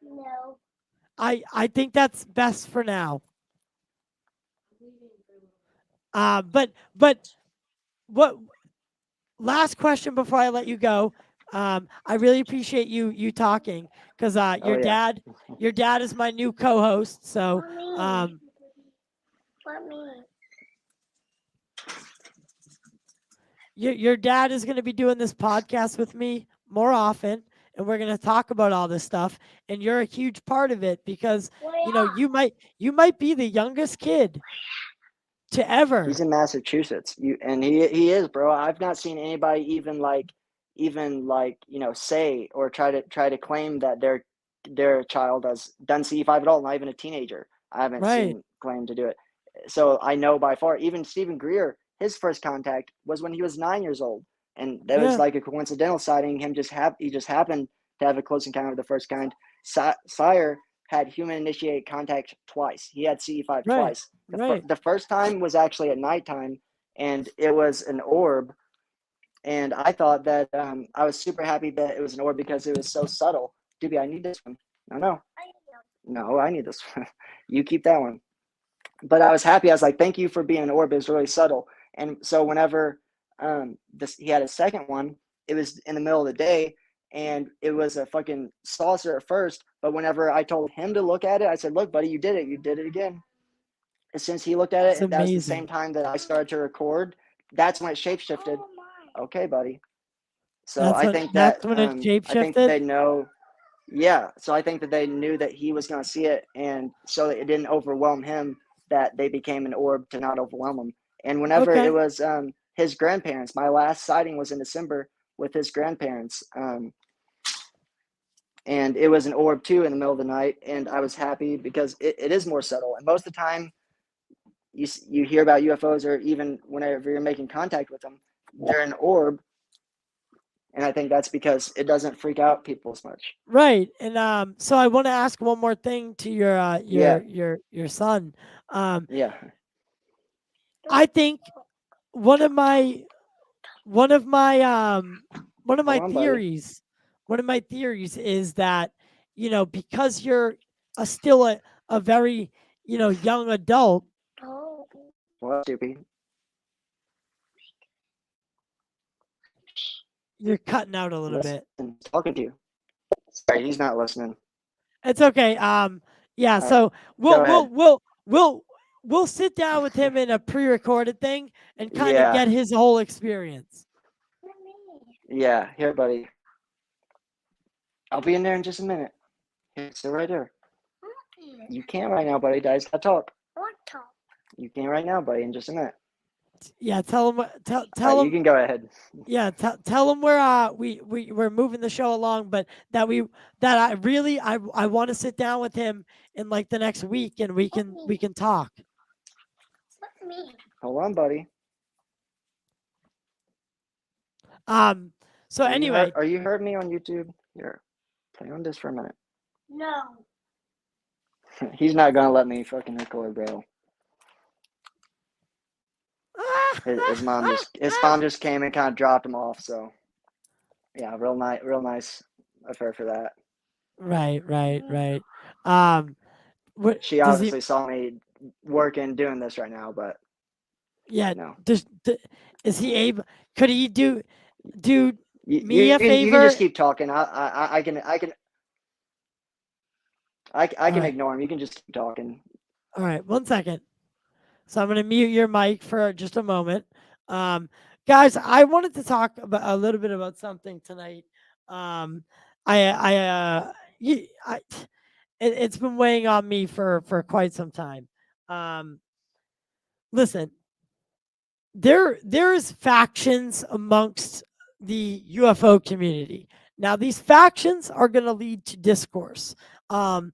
No. I think that's best for now. But what last question before I let you go. I really appreciate you talking because Oh yeah. your dad is my new co-host. So What me? What me? your dad is going to be doing this podcast with me more often, and we're going to talk about all this stuff. And you're a huge part of it because Well, you might be the youngest kid to He's ever. in Massachusetts. And he is, bro. I've not seen anybody even like, say or try to claim that their child has done CE5 at all, not even a teenager. I haven't Right. seen claim to do it. So I know by far, even Stephen Greer, his first contact was when he was 9 years old, and that was Yeah. like a coincidental sighting. He just happened to have a close encounter of the first kind. Sire had human initiated contact twice. He had CE5 Right. twice. Right. The first time was actually at nighttime, and it was an orb. And I thought that I was super happy that it was an orb because it was so subtle. Doobie, I need this one. No, I need this one. You keep that one. But I was happy. I was like, thank you for being an orb. It was really subtle. And so whenever he had a second one, it was in the middle of the day, and it was a fucking saucer at first. But whenever I told him to look at it, I said, look, buddy, you did it. You did it again. And since he looked at It's it, that was the same amazing. time that I started to record. That's when it shapeshifted. Okay, buddy. So That's when it shape I think that shifted. they know. Yeah, so I think that they knew that he was going to see it, and so it didn't overwhelm him. That they became an orb to not overwhelm him. And whenever it Okay. was his grandparents, my last sighting was in December with his grandparents, and it was an orb too in the middle of the night, and I was happy because it is more subtle. And most of the time, you hear about UFOs, or even whenever you're making contact with them, they're an orb, and I think that's because it doesn't freak out people as much. Right. And so I want to ask one more thing to your Yeah, your son. Um yeah. I think one of my one of my um one of Hold my on, buddy. theories one of my theories is that, because you're still a very, young adult. What, Doopy? You're cutting out a little Listen, bit. talking to you. Sorry, he's not listening. It's okay. Yeah, All right, so go we'll ahead. we'll we'll we'll we'll sit down with him in a pre-recorded thing and kind of Yeah, get his whole experience. yeah. Here, buddy. I'll be in there in just a minute. Here, sit right there. You can't right now, buddy. Daddy's got to talk. You can right now, buddy, in just a minute. Yeah, tell him All tell right, you him can go ahead. yeah, tell him we're moving the show along, but that I want to sit down with him in like the next week, and we can talk. Hold on, buddy. Um so anyway, Are you heard me on YouTube? Here, play on this for a minute. No. He's not gonna let me fucking record, bro. His mom just came and kind of dropped him off. So yeah, real nice of her for that. right. Um what She does he obviously saw me working doing this right now, but yeah, no. is he able, could he do me a You can just favor? keep talking. I All can right. ignore him. You can just keep talking. All right, 1 second. So I'm going to mute your mic for just a moment. Um, guys, I wanted to talk about a little bit about something tonight. Um, I it's been weighing on me for quite some time. Um, Listen, there's factions amongst the UFO community. Now, these factions are going to lead to discourse. Um,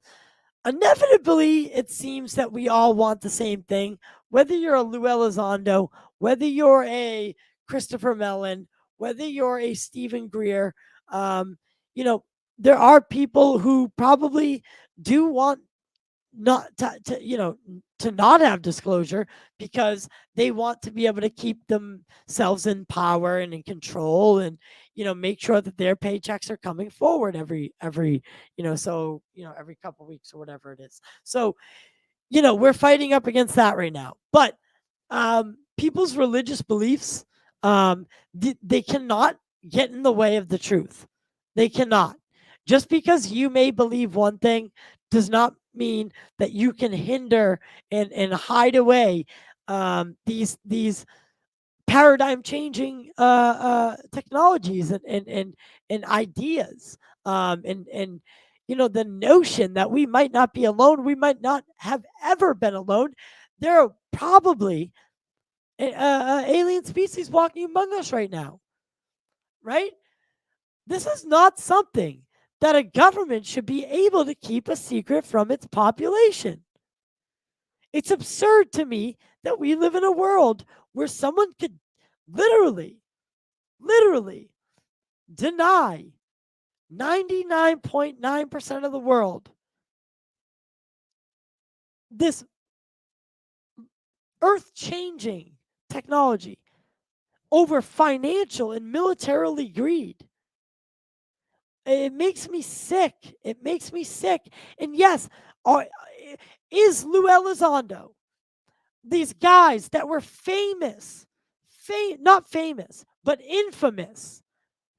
Inevitably, it seems that we all want the same thing. Whether you're a Lou Elizondo, whether you're a Christopher Mellon, whether you're a Stephen Greer, um, you know, there are people who probably do want not to not have disclosure because they want to be able to keep themselves in power and in control, and make sure that their paychecks are coming forward every every couple weeks or whatever it is. So we're fighting up against that right now. But people's religious beliefs, they cannot get in the way of the truth. They cannot. Just because you may believe one thing does not mean that you can hinder and hide away these paradigm changing technologies and ideas, and the notion that we might not be alone, we might not have ever been alone. There are probably alien species walking among us right now, right? This is not something that a government should be able to keep a secret from its population. It's absurd to me that we live in a world where someone could literally deny 99.9% of the world this earth-changing technology over financial and militarily greed. It makes me sick. It makes me sick. And yes, is Lou Elizondo, these guys that were famous, not famous, but infamous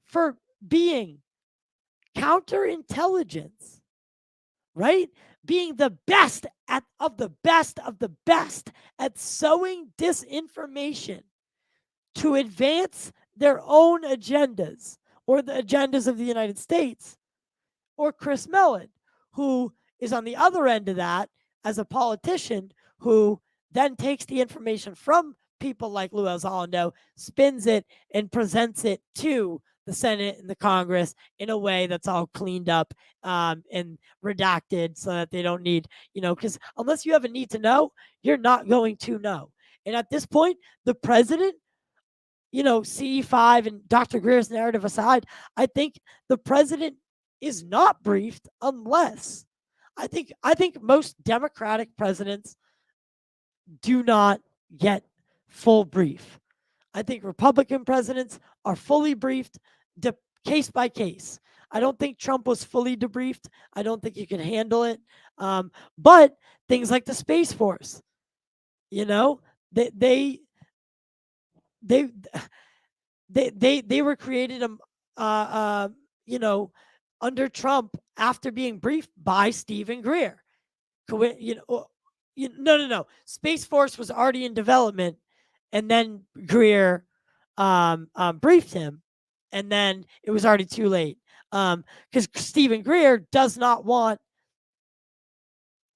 for being counterintelligence, right? Being the best of the best of the best at sowing disinformation to advance their own agendas or the agendas of the United States, or Chris Mellon, who is on the other end of that as a politician who then takes the information from people like Lou Elizondo, spins it, and presents it to the Senate and the Congress in a way that's all cleaned up and redacted so that they don't need, because unless you have a need to know, you're not going to know. And at this point, the president, CE5 and Dr. Greer's narrative aside, I think the president is not briefed unless I think most Democratic presidents do not get full brief. I think Republican presidents are fully briefed case by case. I don't think Trump was fully debriefed. I don't think you can handle it. But things like the Space Force, they they they they were created under Trump after being briefed by Stephen Greer. No. Space Force was already in development, and then Greer briefed him, and then it was already too late. Because Stephen Greer does not want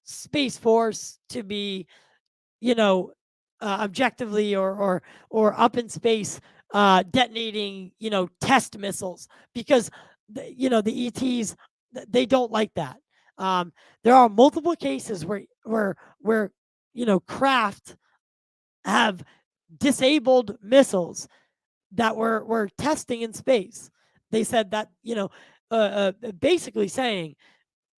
Space Force to be, objectively or up in space detonating, test missiles, because the ETs, they don't like that. There are multiple cases where craft have disabled missiles that were testing in space. They said that, basically saying,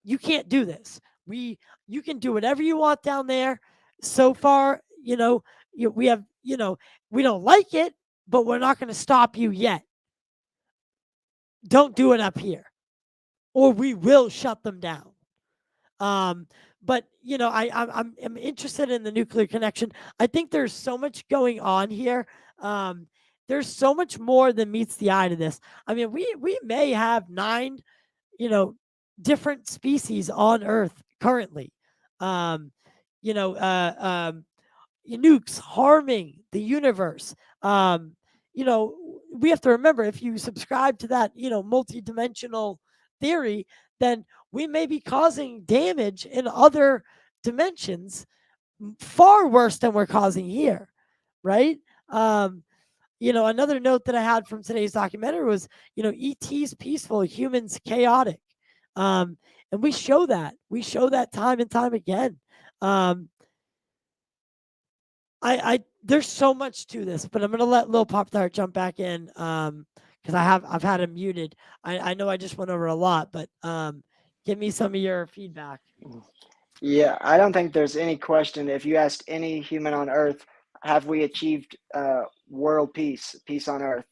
you can't do this. You can do whatever you want down there. So far, we have, we don't like it, but we're not going to stop you yet. Don't do it up here, or we will shut them down. But I'm interested in the nuclear connection. I think there's so much going on here. There's so much more than meets the eye to this. I mean, we may have 9, different species on Earth currently. Nukes harming the universe. We have to remember, if you subscribe to that, multidimensional theory, then we may be causing damage in other dimensions far worse than we're causing here, right? Another note that I had from today's documentary was, ET's peaceful, humans chaotic. And we show that. We show that time and time again. There's so much to this, but I'm gonna let Lil Pop Tart jump back in because I've had him muted. I know I just went over a lot, but give me some of your feedback. Yeah, I don't think there's any question. If you asked any human on Earth, have we achieved world peace on Earth?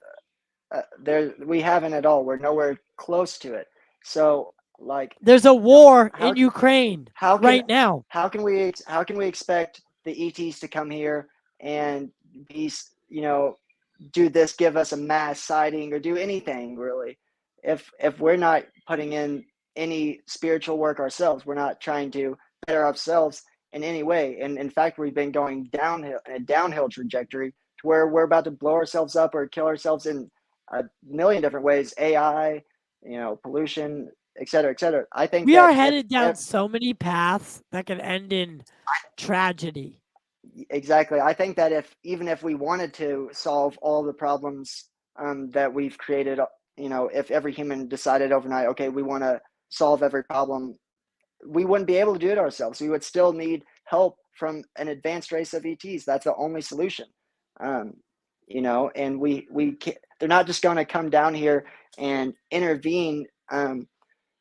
We haven't at all. We're nowhere close to it. So, like, there's a war in Ukraine right now. How can we expect the ETs to come here and be, do this, give us a mass sighting or do anything really, if we're not putting in any spiritual work ourselves? We're not trying to better ourselves in any way, and in fact, we've been going downhill trajectory to where we're about to blow ourselves up or kill ourselves in a million different ways. AI, pollution, et cetera. I think we are headed down so many paths that could end in tragedy. Exactly. I think that even if we wanted to solve all the problems that we've created, if every human decided overnight, okay, we want to solve every problem, we wouldn't be able to do it ourselves. We would still need help from an advanced race of ETs. That's the only solution. Um, and we can't, they're not just going to come down here and intervene.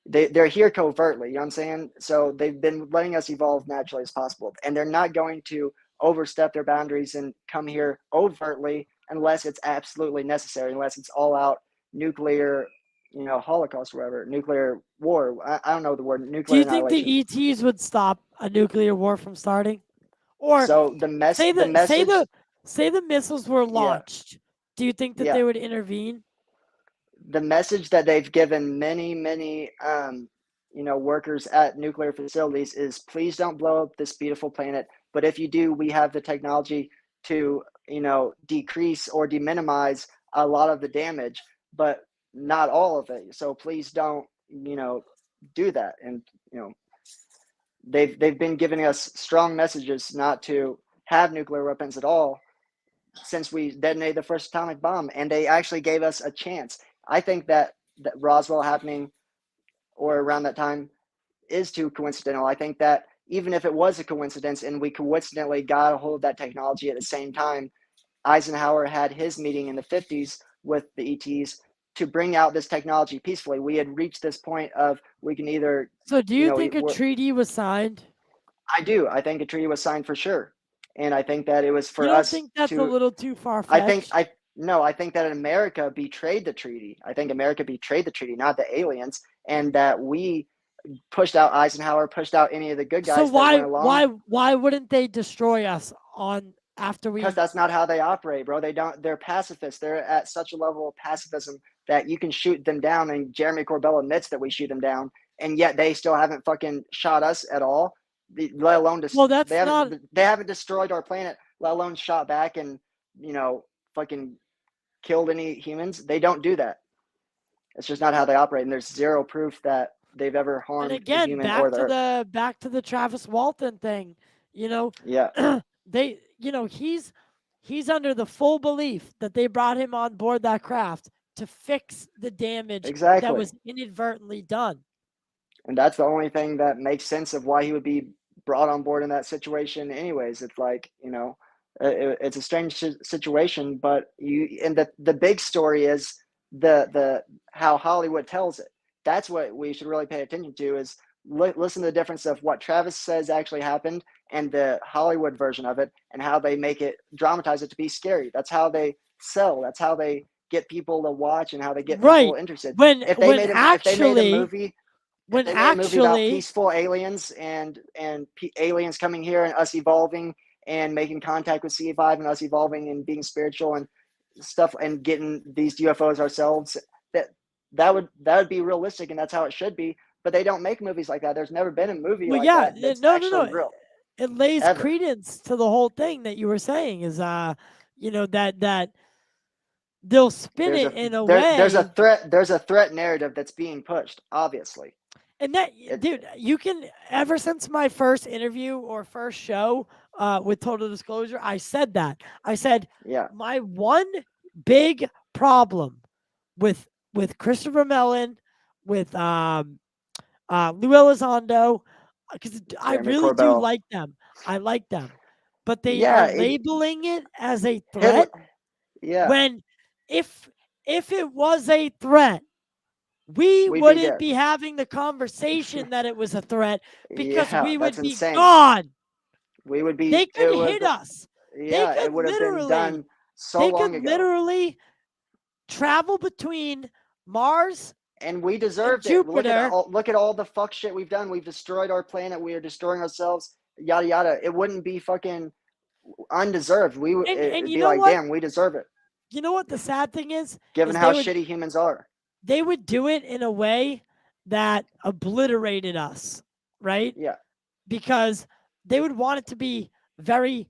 They're here covertly, you know what I'm saying? So they've been letting us evolve naturally as possible, and they're not going to overstep their boundaries and come here overtly unless it's absolutely necessary, unless it's all out nuclear, holocaust or whatever, nuclear war. I don't know the word, Do nuclear you think the annihilation. ETs would stop a nuclear war from starting? Or So say the the say message, the say the missiles were yeah, launched. Do you think that yeah, they would intervene? the message that they've given many workers at nuclear facilities is, please don't blow up this beautiful planet, but if you do, we have the technology to decrease or deminimize a lot of the damage, but not all of it, so please don't do that. And they've been giving us strong messages not to have nuclear weapons at all since we detonated the first atomic bomb, and they actually gave us a chance. I think that Roswell happening or around that time is too coincidental. I think that even if it was a coincidence and we coincidentally got a hold of that technology at the same time, Eisenhower had his meeting in the 50s with the ETs to bring out this technology peacefully. We had reached this point of, we can either, So do you think a treaty was signed? I do. I think a treaty was signed for sure. And I think that it was You for don't us think that's a to, little too far I think, fetched? I, no, I think that America betrayed the treaty. I think America betrayed the treaty, not the aliens, and that we pushed out Eisenhower, pushed out any of the good So guys that why went along, why why wouldn't they destroy us on after because we? that's not how they operate, bro. They're pacifists. They're at such a level of pacifism that you can shoot them down, and Jeremy Corbell admits that we shoot them down, and yet they still haven't fucking shot us at all. Let alone Well, that's not. they haven't destroyed our planet, let alone shot back and fucking killed any humans. They don't do that. It's just not how they operate, and there's zero proof that they've ever And harmed a again, human or the earth. back to the Travis Walton thing. You know, Yeah, they he's under the full belief that they brought him on board that craft to fix the damage that exactly. was inadvertently done. And that's the only thing that makes sense of why he would be brought on board in that situation anyways. It's like, it's a strange situation, but and the big story is the how Hollywood tells it. That's what we should really pay attention to, is listen to the difference of what Travis says actually happened and the Hollywood version of it, and how they make it, dramatize it to be scary. That's how they sell. That's how they get people to watch and how they get people Right. interested. When If they when made a if they made a actually movie if when they made a movie about actually peaceful aliens and aliens coming here and us evolving and making contact with C5 and us evolving and being spiritual and stuff and getting these UFOs ourselves, that would be realistic, and that's how it should be. But they don't make movies like that. There's never been a movie well like yeah, that that's no, actually real, it lays ever. credence to the whole thing that you were saying is that they'll spin There's it a in a there's a way. threat there's a threat narrative that's being pushed. Obviously, And that, it dude, you can, ever since my first interview or first show with Total Disclosure, I said that. I said, yeah, my one big problem with Christopher Mellon, with Lou Elizondo, because I Jeremy really do Corbell, like them. I like them. But they are yeah, it labeling it as a Hitler, threat yeah, when if if it was a threat, we we'd be wouldn't dead. be having the conversation that it was a threat because Yeah, we that's would be insane. gone. We would be, They could hit us. They yeah, it could would have been literally done so they could long ago. literally travel between Mars And we and deserved it. Jupiter. Look at all the fuck shit we've done. We've destroyed our planet. We are destroying ourselves. Yada yada. It wouldn't be fucking undeserved. And It'd you be know like, what? damn, we deserve it, You know what the sad thing given is how shitty humans are. they would do it in a way that obliterated us, right? Yeah, Because they would want it to be very,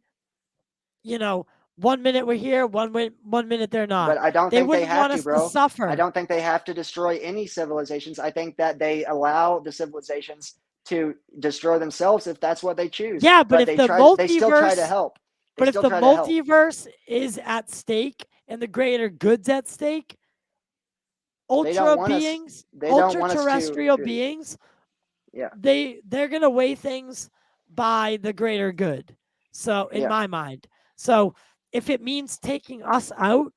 you know, 1 minute we're here, 1 minute they're not. but I don't They think they wouldn't have want to, us to bro. I suffer. don't think they have to destroy any civilizations. I think that they allow the civilizations to destroy themselves if that's what they choose. Yeah, but But if the they still try to multiverse help. They but if still the try to help. multiverse is at stake and the greater good's at stake, They don't ultra want us. beings, They don't ultra want us terrestrial to. beings, Yeah. they're gonna weigh things by the greater good. So in Yeah. my mind. So if it means taking us out,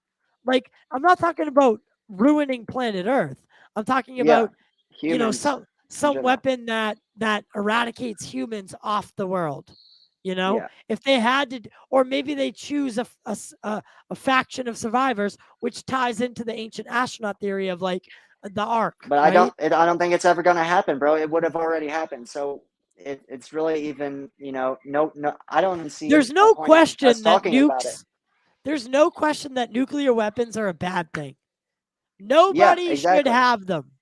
like I'm not talking about ruining planet Earth. I'm talking Yeah. about, Humans in some general. weapon that eradicates humans off the world. Yeah. If they had to, or maybe they choose a faction of survivors, which ties into the ancient astronaut theory of like the ark, But right? I don't think it's ever going to happen, bro. It would have already happened. So it's really even, no, I don't even see There's a no point in us question that talking about it. nukes, there's no question that nuclear weapons are a bad thing. Yeah, Nobody should exactly. have them.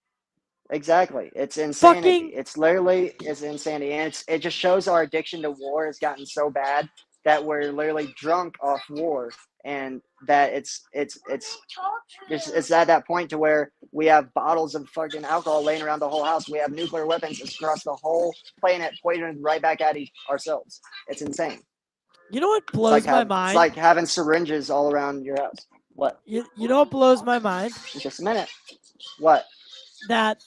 Exactly. It's insanity. Fucking, It's insanity. And it just shows our addiction to war has gotten so bad that we're literally drunk off war, and that it's at that point to where we have bottles of fucking alcohol laying around the whole house. We have nuclear weapons across the whole planet pointed right back at ourselves. It's insane. you know what blows my It's mind? like having syringes all around your house. What? You know what blows my mind? In just a minute. What? That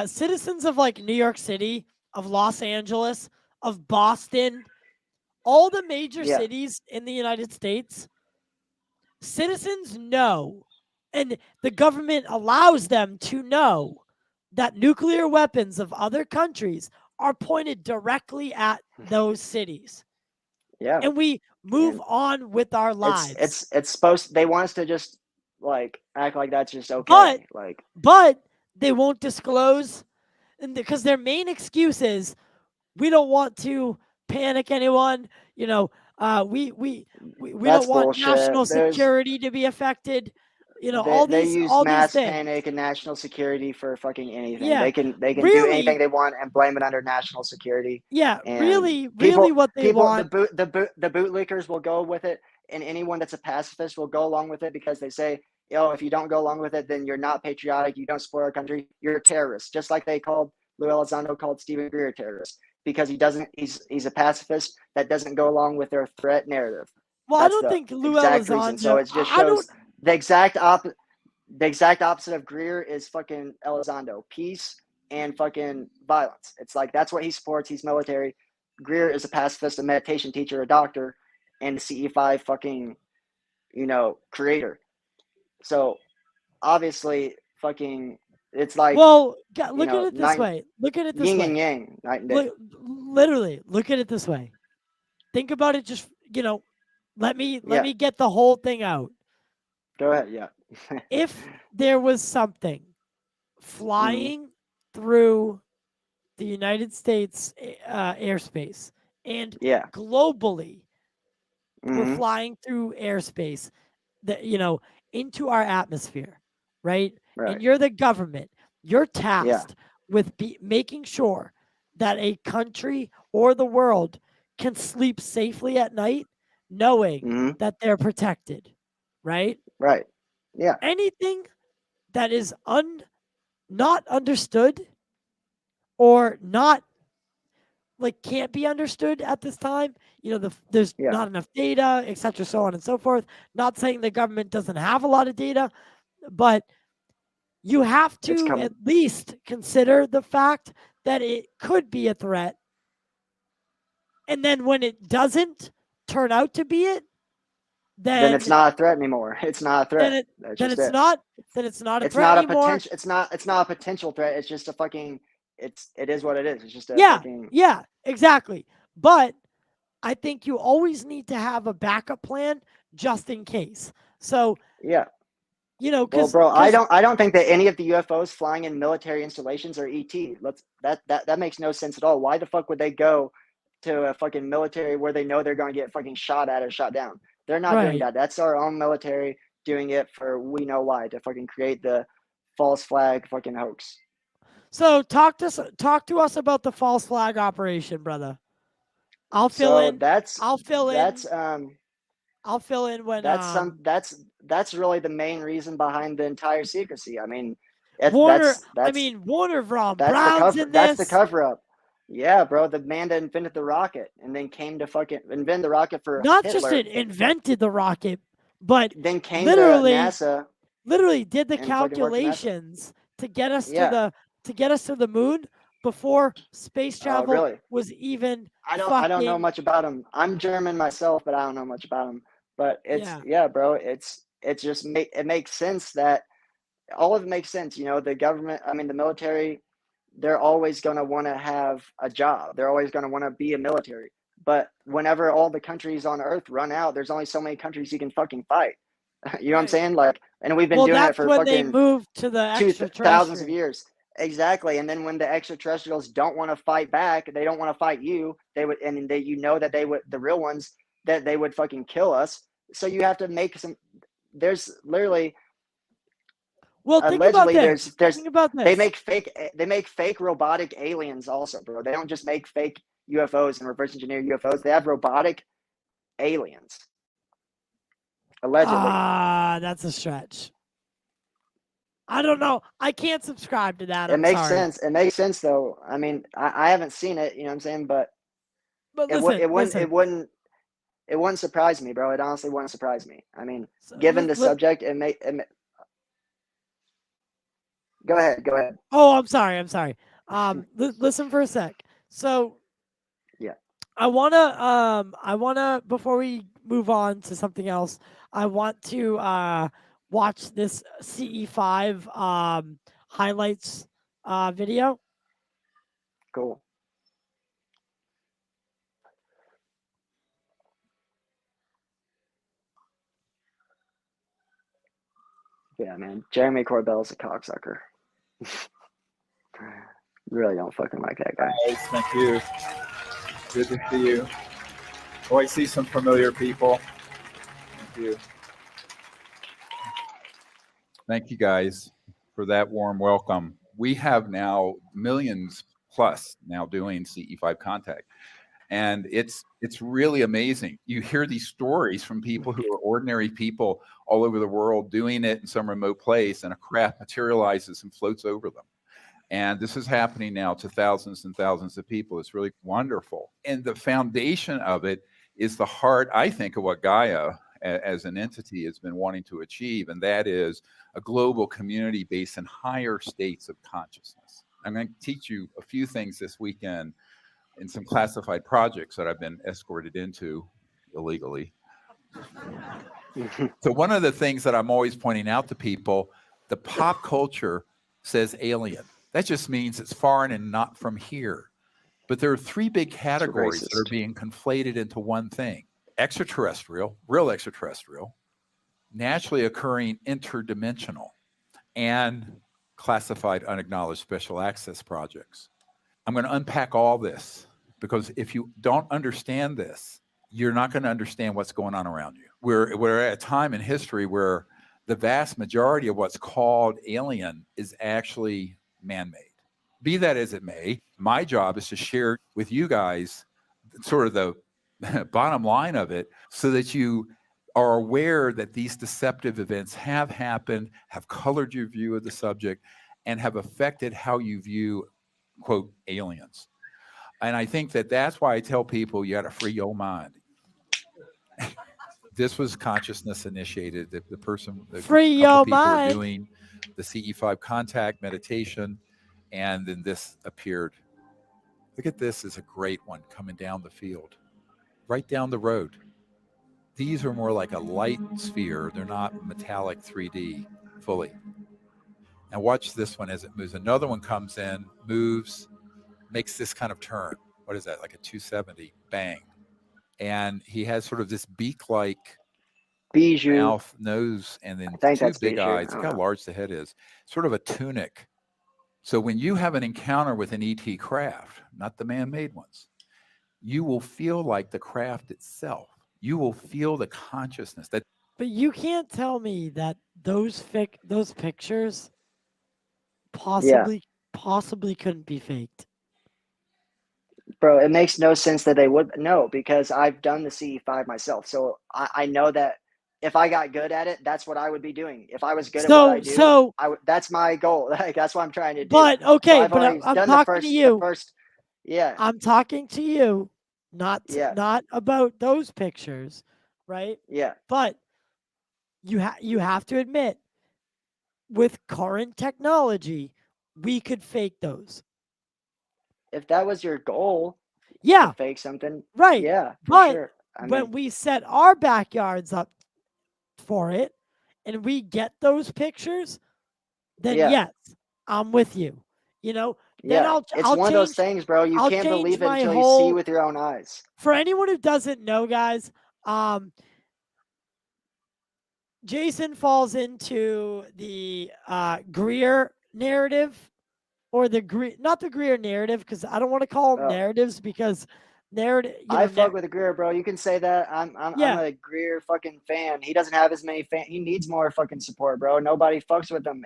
citizens of like New York City, of Los Angeles, of Boston, all the major Yeah. cities in the United States, citizens know, and the government allows them to know that nuclear weapons of other countries are pointed directly at those cities. Yeah. And we move And on with our lives. it's supposed they want us to just like act like that's just But okay. Like but they won't disclose, and because their main excuse is we don't want to panic anyone. You know, we don't that's want national bullshit. security to be affected. They use All these mass things. panic and national security for fucking anything. Yeah, They can do anything really. they want and blame it under national security. Yeah, And really, what they want. the bootlickers will go with it, and anyone that's a pacifist will go along with it because they say, if you don't go along with it, then you're not patriotic. You don't support our country. You're a terrorist. Just like they called Lou Elizondo called Stephen Greer a terrorist because he's a pacifist that doesn't go along with their threat narrative. Well, I That's don't the think Lou exact reason. So Elizondo. it just I don't. shows the exact opposite. The exact opposite of Greer is fucking Elizondo, peace and fucking violence. It's like that's what he supports. He's military. Greer is a pacifist, a meditation teacher, a doctor, and a CE5 fucking creator. So obviously, fucking, it's like Well, look at it this nine way. Look at it this yin and way. yang, night and day. Look, literally, look at it this way. Think about it. Just let Yeah, me get the whole thing out. go ahead. Yeah. If there was something Hmm. flying through the United States airspace, and Yeah. globally we're Hmm. flying through airspace that into our atmosphere, right? And Right. you're the government. You're Yeah. tasked with making sure that a country or the world can sleep safely at night, knowing Hmm. that they're protected, right? Right. Yeah. Anything that is not understood, or not, like, can't be understood at this time. There's Yeah. not enough data, etc., so on and so forth. Not saying the government doesn't have a lot of data, but you have It's to at coming. least consider the fact that it could be a threat. And then when it doesn't turn out to be it, Then it's then not a threat anymore. It's not a then threat. it That's then just it's it. not a threat anymore. It's not a potential threat. It's just a fucking it is what it is. It's just a Yeah, fucking yeah, exactly. But I think you always need to have a backup plan just in case. So, yeah. Well, because bro, I don't think that any of the UFOs flying in military installations are ET. That makes no sense at all. Why the fuck would they go to a fucking military where they know they're going to get fucking shot at or shot down? They're not doing right. that. That's our own military doing it for we know why to fucking create the false flag fucking hoax. So talk to us about the false flag operation, brother. I'll fill So in. I'll fill in. that's I'll fill in when that's some that's really the main reason behind the entire secrecy. I mean, Warner. I mean, Warner Von Brown's in that's the this. cover up. Yeah, bro, the man that invented the rocket and then came to fucking invent the rocket for Not just Hitler, invented the rocket, but then came to literally NASA literally did the and fucking worked for NASA. calculations to get us to Yeah, the moon before space Oh, travel really? was even I don't know fucking much about them. I'm German myself, but I don't know much about them. But it's yeah. yeah, bro. It's just it makes sense that all of it makes sense. You know, the government. I mean, the military. They're always going to want to have a job. They're always going to want to be a military. But whenever all the countries on Earth run out, there's only so many countries you can fucking fight. You know what I'm Right. saying? Like, and we've been Well, doing it that's for when they fucking moved to the thousands of extraterrestrial. years. Exactly. And then when the extraterrestrials don't want to fight back, they don't want to fight you. They would, and they, you know, that they would, the real ones, that they would fucking kill us. So you have to make some. There's literally, Well, think about allegedly, this. Think about this. they make fake robotic aliens also, bro. They don't just make fake UFOs and reverse engineer UFOs. They have robotic aliens, allegedly. That's a stretch. I don't know. I can't subscribe to that. It I'm makes sorry. sense. It makes sense though. I mean, I haven't seen it. You know what I'm saying? But But it would listen, it wouldn't listen. it wouldn't it wouldn't surprise me, bro. It honestly wouldn't surprise me. I mean, So, given the subject, go ahead, go ahead. oh, I'm sorry. I'm sorry. Listen for a sec. So Yeah, I wanna before we move on to something else, I want to watch this CE5 highlights video. cool. Yeah, man. Jeremy Corbell's a cocksucker. Really don't fucking like that guy. Guys, thank you. Good to see you. Oh, I see some familiar people. Thank you. Thank you guys for that warm welcome. We have now millions plus now doing CE5 contact. And it's really amazing. You hear these stories from people who are ordinary people all over the world doing it in some remote place, and a craft materializes and floats over them. And this is happening now to thousands and thousands of people. It's really wonderful. And the foundation of it is the heart, I think, of what Gaia as an entity has been wanting to achieve, and that is a global community based in higher states of consciousness. I'm going to teach you a few things this weekend in some classified projects that I've been escorted into illegally. So one of the things that I'm always pointing out to people, the pop culture says alien. That just means it's foreign and not from here. But there are three big categories that are being conflated into one thing: extraterrestrial, real extraterrestrial, naturally occurring interdimensional, and classified unacknowledged special access projects. I'm going to unpack all this, because if you don't understand this, you're not going to understand what's going on around you. We're at a time in history where the vast majority of what's called alien is actually man-made. Be that as it may, my job is to share with you guys sort of the bottom line of it, so that you are aware that these deceptive events have happened, have colored your view of the subject, and have affected how you view, quote, aliens. And I think that that's why I tell people you got to free your mind. This was consciousness initiated. The person, the Free couple your people were mind. doing the CE5 contact meditation, and then this appeared. Look at this, is a great one coming down the field, right down the road. These are more like a light sphere. They're not metallic 3D fully. And watch this one as it moves. Another one comes in, moves, makes this kind of turn. What is that? Like a 270, bang. And he has sort of this beak-like Bijou. mouth, nose, and then I think two that's big Bijou. eyes. Look how large the head is. Sort of a tunic. So when you have an encounter with an ET craft, not the man-made ones, you will feel like the craft itself. You will feel the consciousness that. But you can't tell me that those pictures Yeah, possibly couldn't be faked. bro, it makes no sense that they would. No, because I've done the CE5 myself. So I know that if I got good at it, that's what I would be doing. If I was good at what I do, that's my goal. Like, that's what I'm trying to do. But So okay, I've but already I'm done talking to you. the first, yeah. I'm talking to you, not Yeah. not about those pictures, right? Yeah. But you have to admit, with current technology, we could fake those. if that was your goal Yeah, to fake something, right. yeah, for But sure. I when mean, we set our backyards up for it and we get those pictures, then yeah, yes, I'm with you. You know, then yeah. It's one of those things, bro. You I'll can't change believe it my until you see whole. with your own eyes. For anyone who doesn't know, guys, Jason falls into the Greer narrative, or the not the Greer narrative, because I don't want to call them Oh, narratives, because narrative, I fuck with Greer, bro. You can say that. I'm yeah. a Greer fucking fan. He doesn't have as many fans. He needs more fucking support, bro. Nobody fucks with him.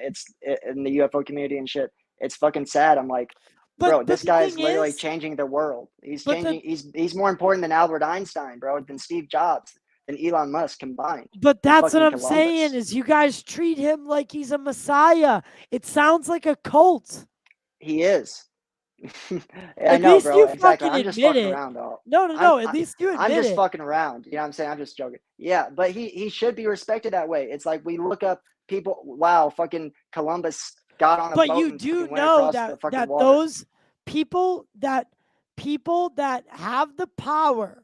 In the UFO community and shit. It's fucking sad. I'm like, bro, But this the guy is thing literally is, changing the world. He's but the changing. He's more important than Albert Einstein, bro. Than Steve Jobs, than Elon Musk combined. But Than that's what fucking I'm saying, Columbus. is you guys treat him like he's a messiah. It sounds like a cult. He is. I At know, least bro. you Exactly. fucking I'm just admit fucking it. around, though. No, no, I'm no. At least you I'm admit just it. fucking around. You know what I'm saying? I'm just joking. Yeah, but he should be respected that way. It's like we look up people. Wow, fucking Columbus got on a But boat you and do fucking went know across the that fucking water. those people that have the power,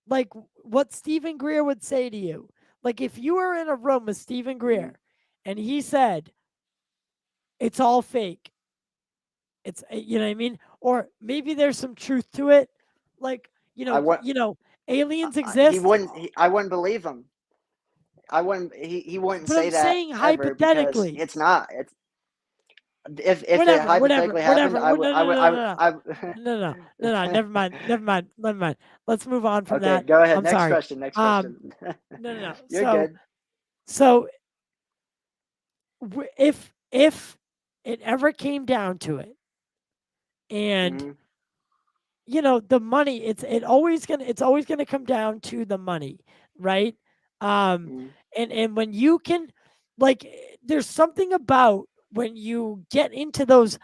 like what Stephen Greer would say to you, like if you were in a room with Stephen Mhm. Greer and he said it's all fake, it's you know what I mean, or maybe there's some truth to it, like I would. aliens exist. I wouldn't believe him. I wouldn't. He wouldn't But I'm say that saying ever because hypothetically, it's not. It's if it whatever, hypothetically happened, whatever. I would. No, I no, would. no, no, I. no, no, no, no. Never mind, never mind, never mind. Let's move on from Okay, that. go ahead. I'm Next sorry. question. Next question. No, no, no. You're good. So if it ever came down to it, and Hmm. the money, it's always gonna come down to the money, right? Um, Hmm. and when you can, like, there's something about when you get into those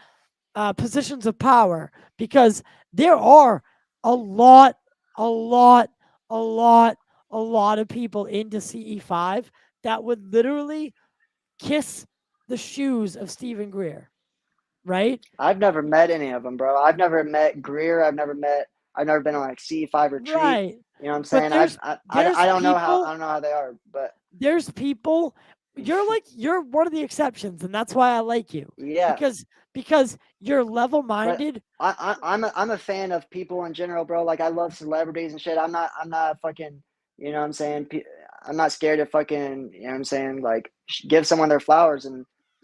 positions of power, because there are a lot, a lot, a lot, a lot of people into CE5 that would literally kiss the shoes of Stephen Greer, right? I've never met any of them, bro. I've never met Greer. I've never been on like C5 retreat. Right. You know what I'm But saying? there's I don't know how people they are, but there's people you're one of the exceptions, and that's why I like you, yeah. because you're But level-minded. I'm a fan of people in general, bro. Like I love celebrities and shit. I'm not fucking. You know what I'm saying? I'm not scared to fucking. You know what I'm saying? Like give someone their flowers and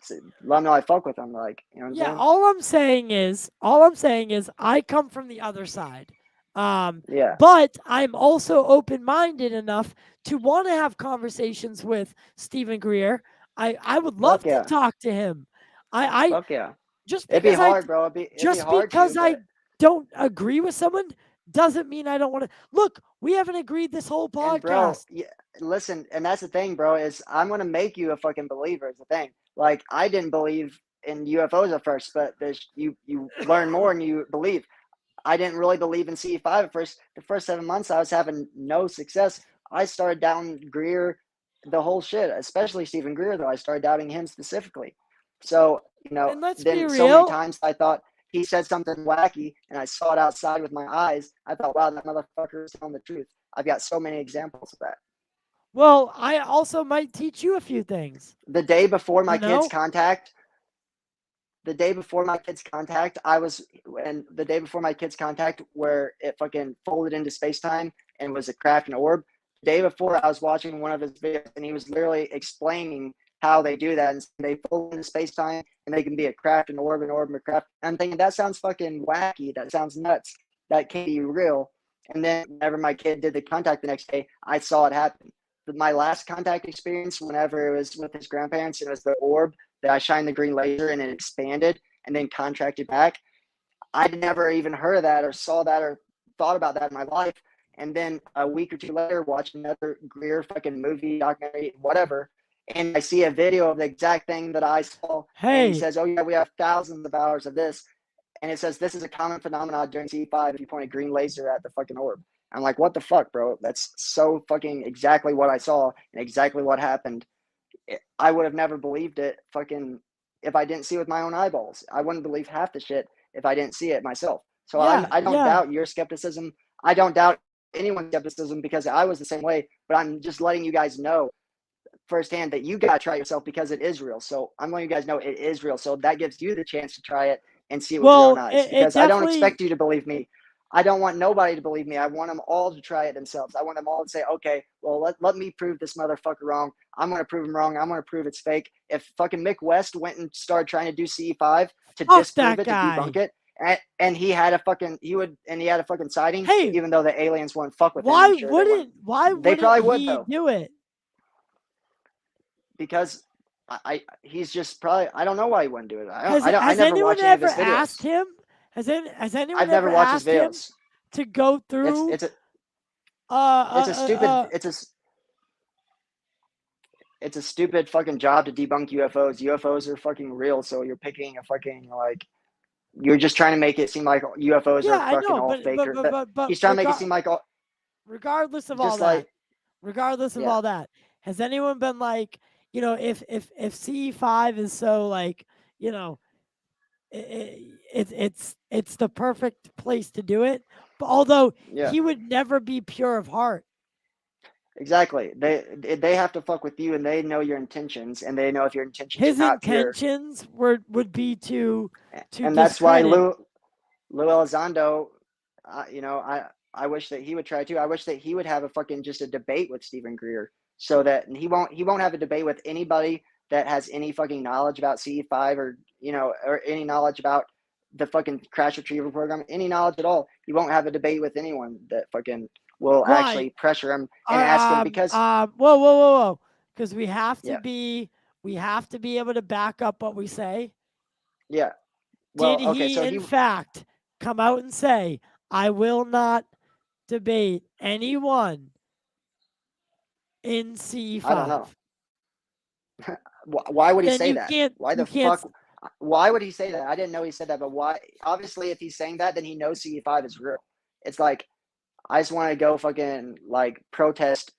let them know I fuck with them. Like you know what I'm Yeah, saying? all I'm saying is I come from the other side. Yeah. But I'm also open-minded enough to want to have conversations with Stephen Greer. I would love Fuck to yeah. talk to him. I Fuck yeah. just It'd be because I hard, bro. It'd be just hard to, because I but don't agree with someone doesn't mean I don't want to. Look, we haven't agreed this whole and bro, podcast. yeah, listen, and that's the thing, bro, is I'm gonna make you a fucking believer. Is the thing. Like I didn't believe in UFOs at first, but you learn more and you believe. I didn't really believe in CE5 at first. The first 7 months, I was having no success. I started doubting Greer, the whole shit, especially Stephen Greer, though. I started doubting him specifically. So, And let's be then so many real. times I thought he said something wacky and I saw it outside with my eyes. I thought, wow, that motherfucker is telling the truth. I've got so many examples of that. Well, I also might teach you a few things. The day before my You kids' know? contact, the day before my kids' contact, the day before my kids' contact, where it fucking folded into space time and was a craft and orb. The day before, I was watching one of his videos, and he was literally explaining how they do that, and they fold into space time, and they can be a craft and orb and orb and a craft. And I'm thinking that sounds fucking wacky. That sounds nuts. That can't be real. And then whenever my kid did the contact the next day, I saw it happen. But my last contact experience, whenever it was with his grandparents, it was the orb that I shined the green laser and it expanded and then contracted back. I'd never even heard of that or saw that or thought about that in my life. And then a week or two later, watching another Greer fucking movie, documentary, whatever, and I see a video of the exact thing that I saw. And he Hey, says, "Oh yeah, we have thousands of hours of this." And it says this is a common phenomenon during C5 if you point a green laser at the fucking orb. I'm like, what the fuck, bro? That's so fucking exactly what I saw and exactly what happened. I would have never believed it fucking if I didn't see it with my own eyeballs. I wouldn't believe half the shit if I didn't see it myself. So I don't doubt your skepticism. I don't doubt anyone's skepticism because I was the same way. But I'm just letting you guys know firsthand that you got to try it yourself because it is real. So I'm letting you guys know it is real. So that gives you the chance to try it and see it with your own eyes. Because I don't expect you to believe me. I don't want nobody to believe me. I want them all to try it themselves. I want them all to say, okay, well, let me prove this motherfucker wrong. I'm going to prove him wrong. I'm going to prove it's fake. If fucking Mick West went and started trying to do CE5 to disprove it, to debunk it, and he had a fucking sighting, even though the aliens wouldn't fuck with him. Why wouldn't they probably would he do it? Because he's just probably, I don't know why he wouldn't do it. Has anyone ever asked him? Has anyone I've never watched his videos to go through? It's a stupid fucking job to debunk UFOs. UFOs are fucking real, so you're picking a fucking you're just trying to make it seem like UFOs are fucking all fake. But he's trying to make it seem like all. Regardless of all that, has anyone been like, if CE5 is so it's the perfect place to do it, but although he would never be pure of heart. Exactly. They have to fuck with you, and they know your intentions, and they know if your intentions are not pure. His intentions would be to and that's why Lou Elizondo, I wish that he would try too. I wish that he would have just a debate with Stephen Greer, so that he won't have a debate with anybody that has any fucking knowledge about CE5 or any knowledge about the fucking crash retrieval program, any knowledge at all. He won't have a debate with anyone that fucking will actually pressure him and ask him because whoa, because we have to be able to back up what we say. Yeah. Well, did he in fact come out and say, I will not debate anyone in CE5? I don't know. Why would he say that? Why the fuck? Why would he say that? I didn't know he said that, but why? Obviously, if he's saying that, then he knows CE5 is real. It's like, I just want to go fucking protest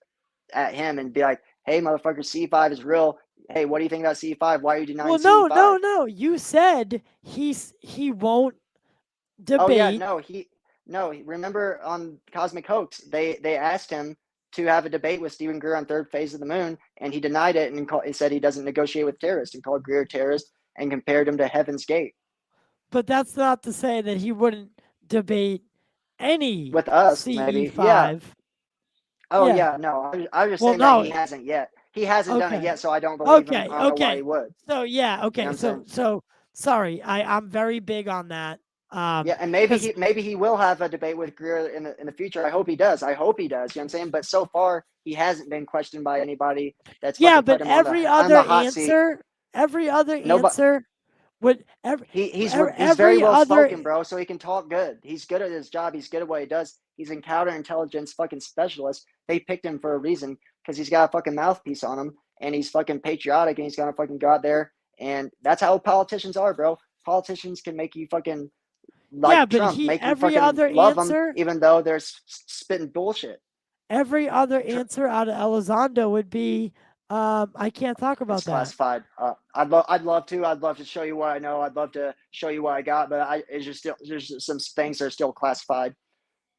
at him and be like, hey, motherfucker, CE5 is real. Hey, what do you think about CE5? Why are you denying CE5? No. You said he won't debate. Oh yeah, no. Remember on Cosmic Hoax, they asked him to have a debate with Stephen Greer on third phase of the moon, and he denied it and said he doesn't negotiate with terrorists and called Greer a terrorist and compared him to Heaven's Gate. But that's not to say that he wouldn't debate any with us, CE5. maybe. Yeah. Oh yeah, no. I was just saying that he hasn't yet. He hasn't done it yet, so I don't believe him. I don't know why he would. So yeah, okay. You know so sorry, I'm very big on that. Yeah, and maybe he will have a debate with Greer in the future. I hope he does. You know what I'm saying? But so far, he hasn't been questioned by anybody that's but every other answer would he's very well spoken, bro. So he can talk good. He's good at his job. He's good at what he does. He's a counterintelligence fucking specialist. They picked him for a reason because he's got a fucking mouthpiece on him, and he's fucking patriotic, and he's gonna fucking go out there, and that's how politicians are, bro. Politicians can make you fucking. Like Trump, make you fucking love them, even though they're spitting bullshit. Every other answer out of Elizondo would be, I can't talk about that. Classified. I'd love to. I'd love to show you what I know. I'd love to show you what I got, but there's some things that are still classified.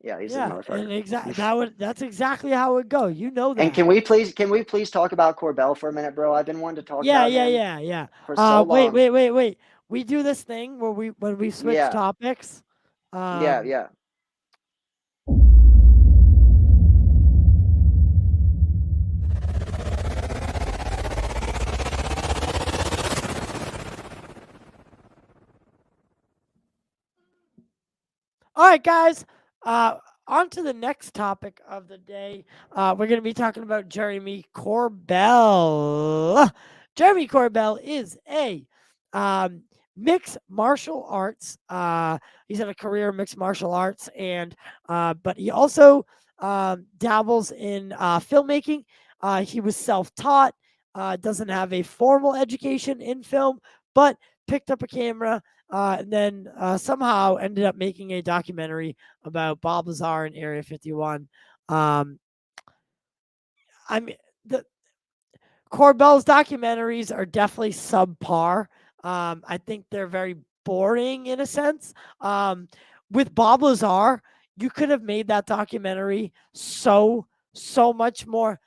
Yeah, he's a motherfucker. And that's exactly how it would go. You know that. And can we please talk about Corbell for a minute, bro? I've been wanting to talk about him. Yeah. For so long. Wait. We do this thing where when we switch topics. Yeah. All right, guys. On to the next topic of the day. We're going to be talking about Jeremy Corbell. Jeremy Corbell is a mixed martial arts. He's had a career in mixed martial arts, and but he also dabbles in filmmaking. He was self-taught, doesn't have a formal education in film, but picked up a camera and then somehow ended up making a documentary about Bob Lazar in Area 51. I mean, the Corbell's documentaries are definitely subpar. I think they're very boring in a sense. with Bob Lazar, you could have made that documentary so much more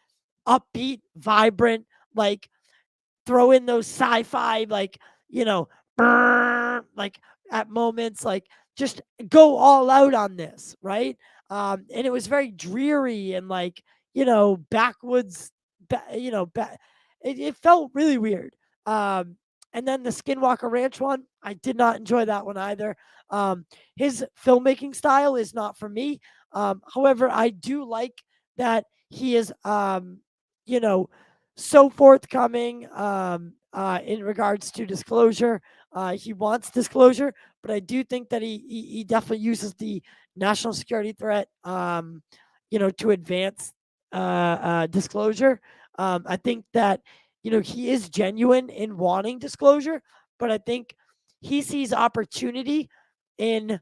upbeat, vibrant, like throw in those sci-fi, like, like at moments, like just go all out on this, right? And it was very dreary and like, backwoods, it felt really weird. And then the Skinwalker Ranch one, I did not enjoy that one either. His filmmaking style is not for me. However, I do like that he is, so forthcoming in regards to disclosure. He wants disclosure, but I do think that he definitely uses the national security threat, to advance disclosure. I think that he is genuine in wanting disclosure, but I think he sees opportunity in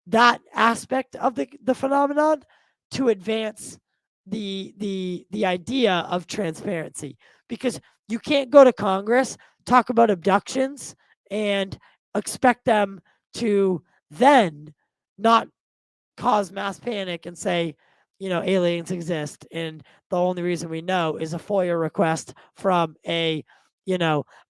that aspect of the phenomenon to advance the idea of transparency, because you can't go to Congress, talk about abductions, and expect them to then not cause mass panic and say, aliens exist, and the only reason we know is a FOIA request from a,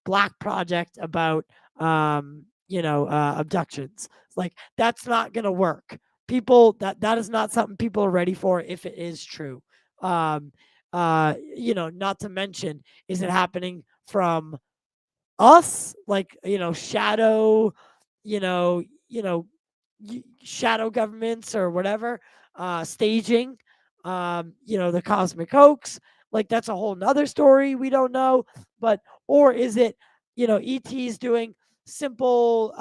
black project about, abductions. Like, that's not going to work. People, that is not something people are ready for if it is true. Not to mention, is it happening from us, like, shadow, you know you know shadow governments or whatever, staging, the cosmic hoax, like that's a whole nother story we don't know. But or is it, ET's doing simple,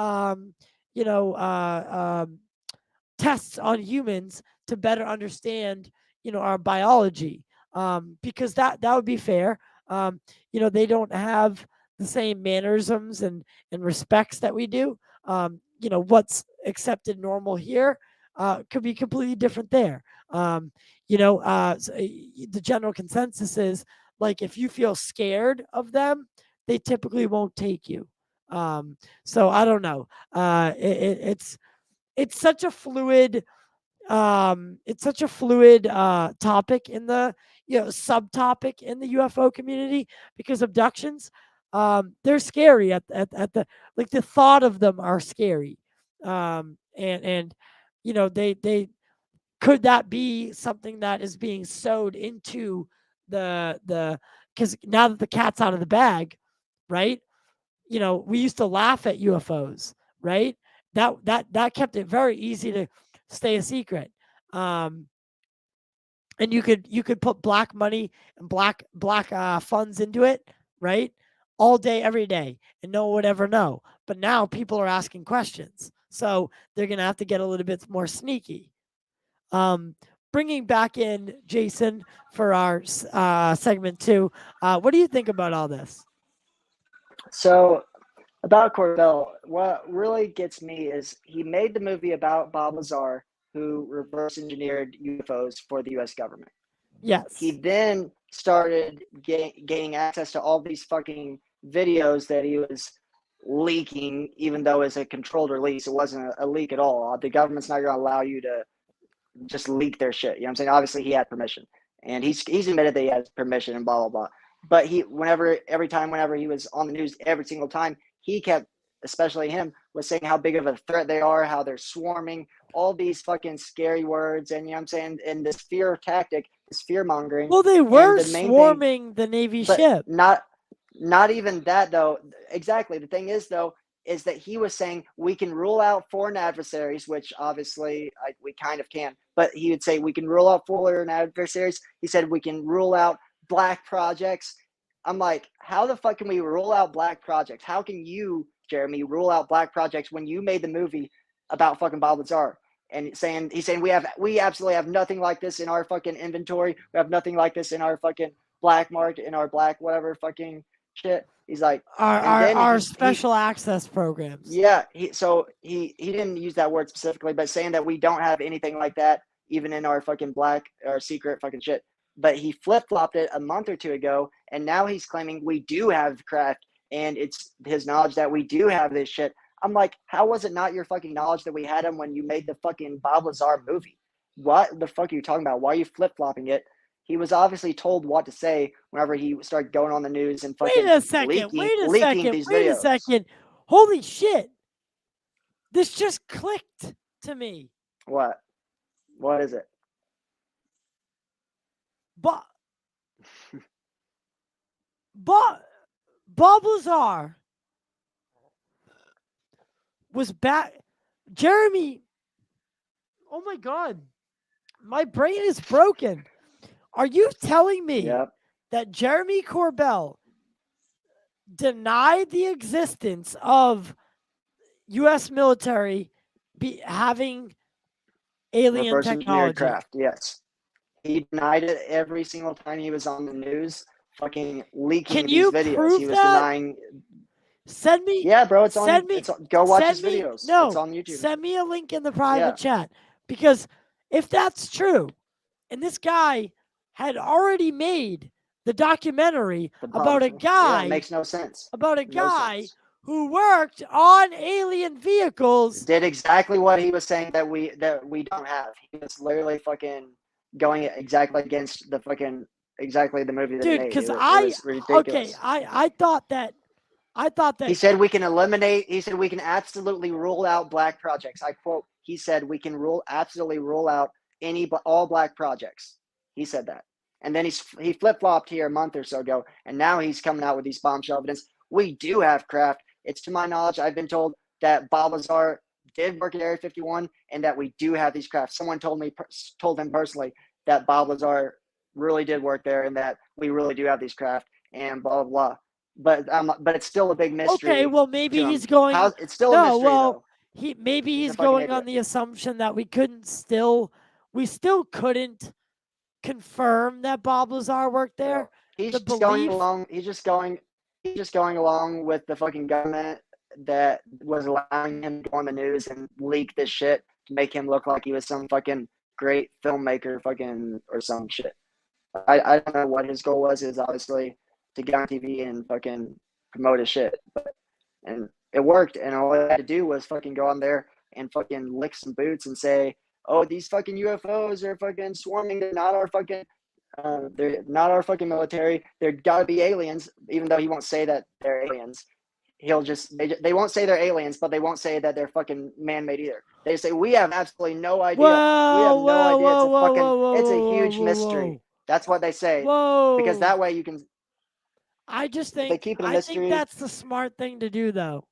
you know tests on humans to better understand, our biology, because that would be fair. They don't have the same mannerisms and respects that we do. What's accepted normal here could be completely different there. The general consensus is, like, if you feel scared of them, they typically won't take you. So I don't know. It's such a fluid, topic in the, subtopic in the UFO community, because abductions, they're scary at the, like, the thought of them are scary. And they could that be something that is being sewed into the because now that the cat's out of the bag, right? We used to laugh at UFOs, right? That kept it very easy to stay a secret. And you could put black money and black funds into it, right? All day, every day, and no one would ever know. But now people are asking questions, so they're gonna have to get a little bit more sneaky. Bringing back in Jason for our segment 2. What do you think about all this? So about Corbell, what really gets me is he made the movie about Bob Lazar, who reverse engineered UFOs for the U.S. government. Yes. He then started gaining access to all these fucking videos that he was leaking, even though it's a controlled release. It wasn't a leak at all. The government's not going to allow you to just leak their shit. You know what I'm saying? Obviously, he had permission, and he's admitted that he has permission and blah blah blah. But every time he was on the news, every single time, he kept, especially him, was saying how big of a threat they are, how they're swarming, all these fucking scary words, and you know what I'm saying, and this fear tactic, this fear mongering. Well, they were swarming the Navy ship. Not even that though. Exactly. The thing is though, is that he was saying we can rule out foreign adversaries, which obviously we kind of can, but he would say we can rule out foreign adversaries. He said we can rule out black projects. I'm like, how the fuck can we rule out black projects? How can you, Jeremy, rule out black projects when you made the movie about fucking Bob Lazar? And he's saying we absolutely have nothing like this in our fucking inventory. We have nothing like this in our fucking black market, in our black whatever fucking shit. He's like, our special access programs. Yeah, he didn't use that word specifically, but saying that we don't have anything like that even in our fucking black or secret fucking shit. But he flip-flopped it a month or two ago, and now he's claiming we do have craft, and it's his knowledge that we do have this shit. I'm like, how was it not your fucking knowledge that we had him when you made the fucking Bob Lazar movie? What the fuck are you talking about? Why are you flip-flopping it? He was obviously told what to say whenever he started going on the news and fucking Wait a second. leaking these Wait a videos. second. Holy shit. This just clicked to me. What? What is it? Bob Lazar was back. Jeremy. Oh my God. My brain is broken. Are you telling me Yep. that Jeremy Corbell denied the existence of U.S. military having alien Reverse engineered technology? craft. Yes. He denied it every single time he was on the news, fucking leaking Can these you videos. prove He was that? denying. Send me. Yeah, bro, it's send on. me. It's on, go watch his send me. videos. No, it's on YouTube. Send me a link in the private Yeah. chat, because if that's true, and this guy had already made the documentary The about a Bob- guy Yeah, it makes no sense. about a No guy sense. who worked on alien vehicles. Did exactly what he was saying that we don't have. He was literally fucking going exactly against the fucking exactly the movie that he Dude, made. because It was ridiculous. I thought that He said we can eliminate. He said we can absolutely rule out black projects. I quote. He said we can absolutely rule out all black projects. He said that, and then he flip flopped here a month or so ago, and now he's coming out with these bombshell evidence. We do have craft. It's to my knowledge. I've been told that Bob Lazar did work at Area 51, and that we do have these crafts. Someone told him personally that Bob Lazar really did work there, and that we really do have these craft, and blah blah blah. But it's still a big mystery. Okay, well maybe to him. he's going. It's still a mystery, though. He's a fucking going on idiot. the assumption that we still couldn't confirm that Bob Lazar worked there. He's The just going belief- along. He's just going along with the fucking government that was allowing him to go on the news and leak this shit to make him look like he was some fucking great filmmaker, fucking or some shit. I don't know what his goal was. Is obviously to get on TV and fucking promote his shit, and it worked. And all I had to do was fucking go on there and fucking lick some boots and say, "Oh, these fucking UFOs are fucking swarming. They're not our fucking military. They're gotta be aliens." Even though he won't say that they're aliens, he'll just they won't say they're aliens, but they won't say that they're fucking man-made either. They say we have absolutely no idea. We have no idea. It's a huge mystery. That's what they say. Whoa! Because that way you can. I just they think keep it a I mystery. think that's the smart thing to do, though.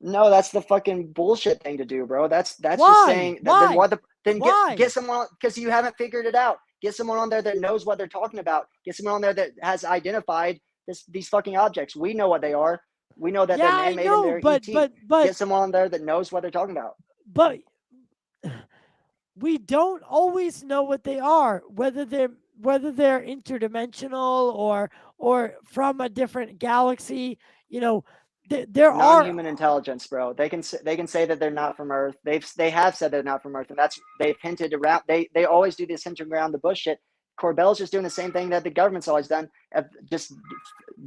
No, that's the fucking bullshit thing to do, bro. That's Why? just saying. Why? Then Why? get someone, because you haven't figured it out. Get someone on there that knows what they're talking about. Get someone on there that has identified these fucking objects. We know what they are. We know that they're man-made and they're ET. Get someone on there that knows what they're talking about. But we don't always know what they are, whether they're interdimensional or from a different galaxy. You know, there are non-human intelligence, bro. They can say that they're not from Earth. They have said they're not from Earth, and they've hinted around. They always do this hinting around the bush shit. Corbell's just doing the same thing that the government's always done, just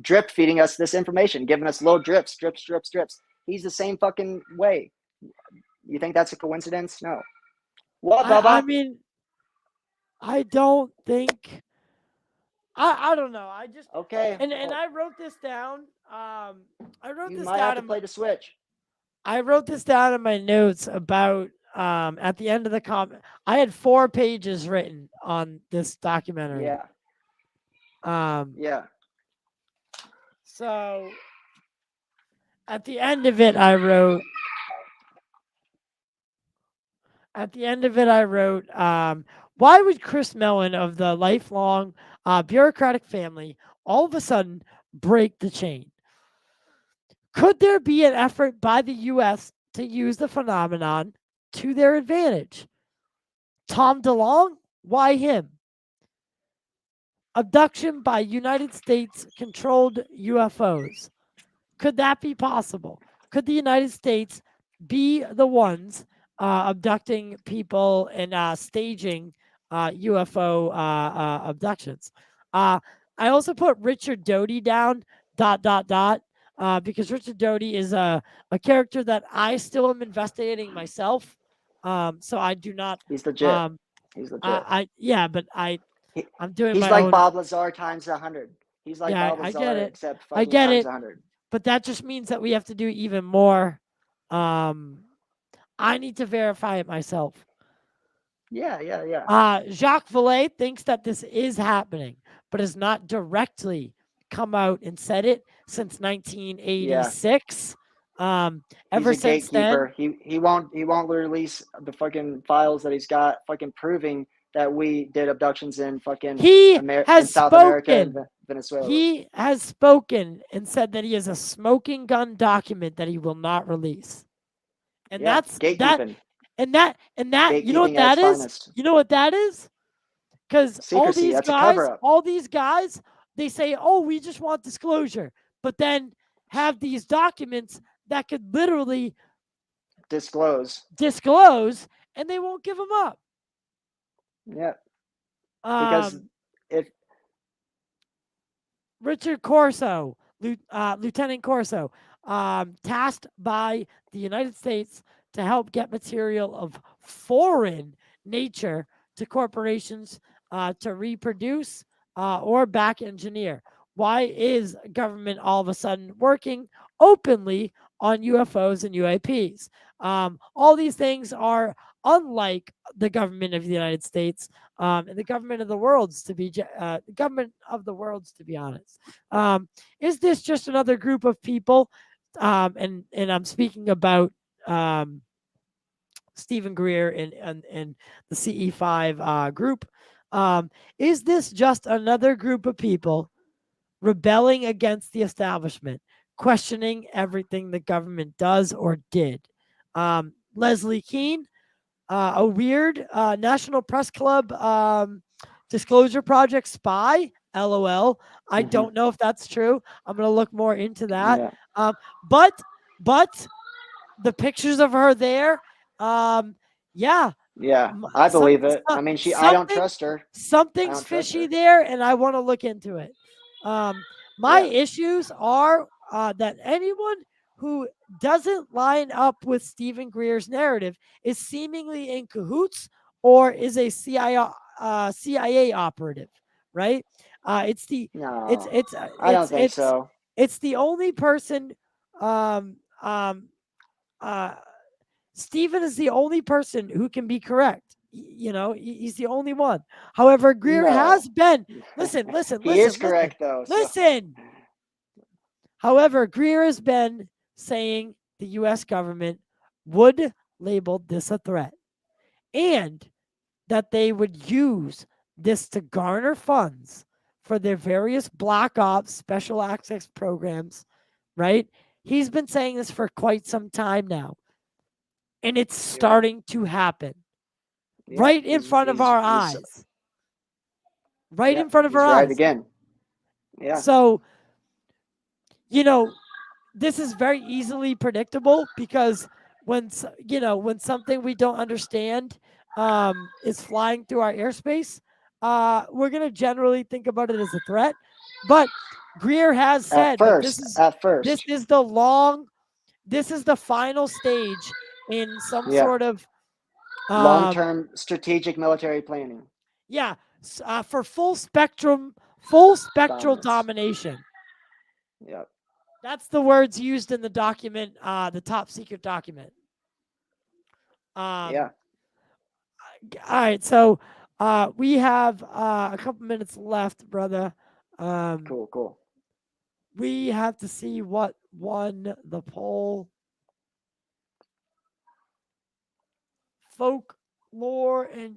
drip feeding us this information, giving us little drips. He's the same fucking way. You think that's a coincidence? No. What, Bubba? I mean, I don't think. I don't know. I just okay. And I wrote this down. I wrote You this might down. have to play the Switch. I wrote this down in my notes about at the end of the comment. I had 4 pages written on this documentary. Yeah. Yeah. So at the end of it, I wrote. Why would Chris Mellon of the lifelong bureaucratic family all of a sudden break the chain? Could there be an effort by the U.S. to use the phenomenon to their advantage? Tom DeLonge? Why him? Abduction by United States-controlled UFOs. Could that be possible? Could the United States be the ones abducting people and staging UFO abductions? I also put Richard Doty down, ... because Richard Doty is a character that I still am investigating myself. So I do not. He's legit. He's legit. But I'm doing He's my like own. Bob Lazar times 100. He's like Yeah, Bob I get Lazar, it. except I fucking get times it. 100. But that just means that we have to do even more. I need to verify it myself. Yeah. Jacques Vallée thinks that this is happening, but has not directly come out and said it since 1986. He's Ever a since then, gatekeeper. He won't release the fucking files that he's got, fucking proving that we did abductions in fucking he in has South America and spoken. Venezuela. He has spoken and said that he has a smoking gun document that he will not release. And Yeah, that's that. gatekeeping. And that, you know what Gatekeeping at that its is? finest. You know what that is? Because Secrecy. That's a cover up. all these guys, they say, oh, we just want disclosure. But then have these documents that could literally Disclose. and they won't give them up. Yeah. Because if Richard Corso, Lieutenant Corso, tasked by the United States to help get material of foreign nature to corporations to reproduce or back engineer. Why is government all of a sudden working openly on UFOs and UAPs? All these things are unlike the government of the United States and the government of the worlds to be government of the worlds to be honest. Is this just another group of people? And I'm speaking about Stephen Greer and the CE5 group. Is this just another group of people rebelling against the establishment, questioning everything the government does or did? Leslie Keene, a weird National Press Club disclosure project spy. LOL. I don't know if that's true. I'm gonna look more into that. Yeah. But the pictures of her there, yeah. Yeah, I believe it. I mean, I don't trust her. Something's fishy there, and I want to look into it. My issues are that anyone who doesn't line up with Stephen Greer's narrative is seemingly in cahoots or is a CIA operative, right? It's the No, it's I don't think so. It's the only person. Um, um, Stephen is the only person who can be correct. You know, he's the only one. However, Greer has been. Listen. He is correct though. Listen. However, Greer has been saying the U.S. government would label this a threat and that they would use this to garner funds for their various black ops special access programs, right? He's been saying this for quite some time now. And it's starting to happen right in front of our eyes. Right in front of our eyes. Right again. Yeah. So, you know, this is very easily predictable because when something we don't understand is flying through our airspace, we're gonna generally think about it as a threat. But Greer has said that this is the final stage in some sort of long-term strategic military planning. Yeah, for full spectral domination. Yep. That's the words used in the document, the top secret document. Yeah. All right, so we have a couple minutes left, brother. Cool. We have to see what won the poll. Folklore and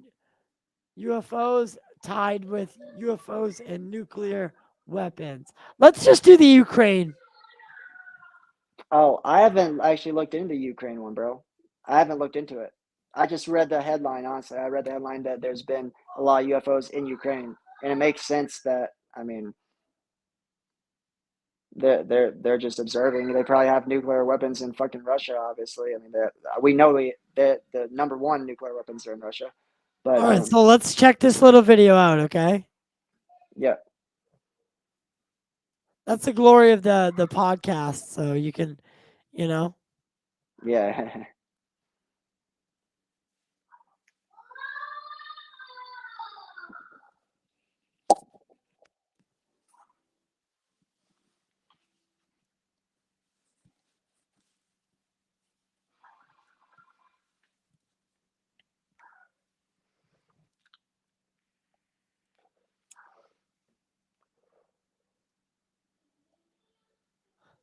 UFOs tied with UFOs and nuclear weapons. Let's just do the Ukraine. Oh, I haven't actually looked into the Ukraine one, bro. I haven't looked into it. I just read the headline, honestly. I read the headline that there's been a lot of UFOs in Ukraine. And it makes sense that, I mean, they're just observing. They probably have nuclear weapons in fucking Russia, obviously. I mean, we know that the number one nuclear weapons are in Russia. But all right, so let's check this little video out, okay? Yeah. That's the glory of the podcast. So you can, you know. Yeah.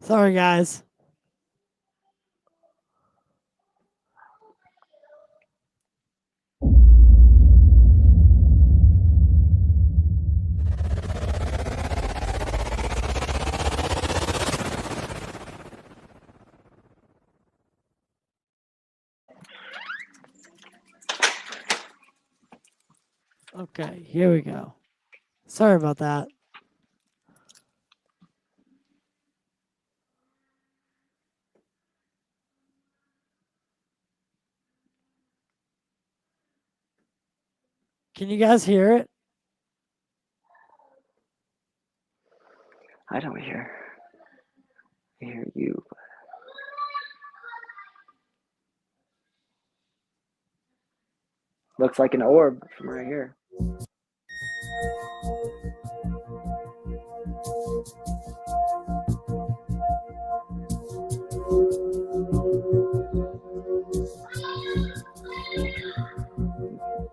Sorry, guys. Okay, here we go. Sorry about that. Can you guys hear it? I don't hear you. Looks like an orb from right here.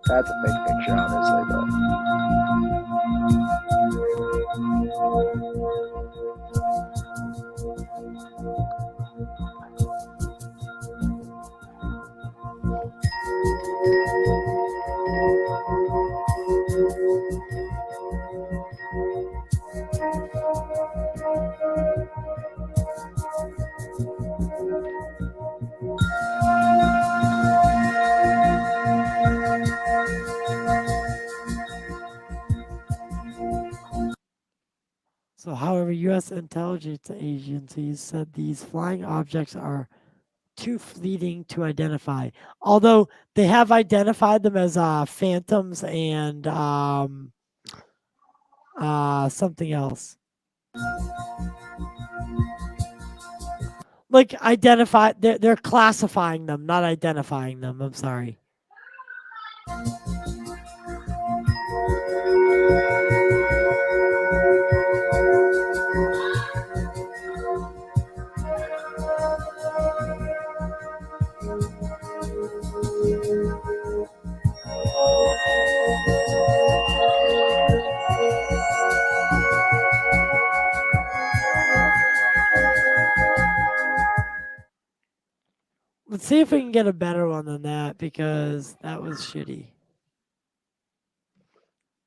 That's a fake picture, obviously, but So, however, U.S. intelligence agencies said these flying objects are too fleeting to identify. Although they have identified them as phantoms and something else. Like identify, they're classifying them, not identifying them. I'm sorry. Let's see if we can get a better one than that because that was shitty.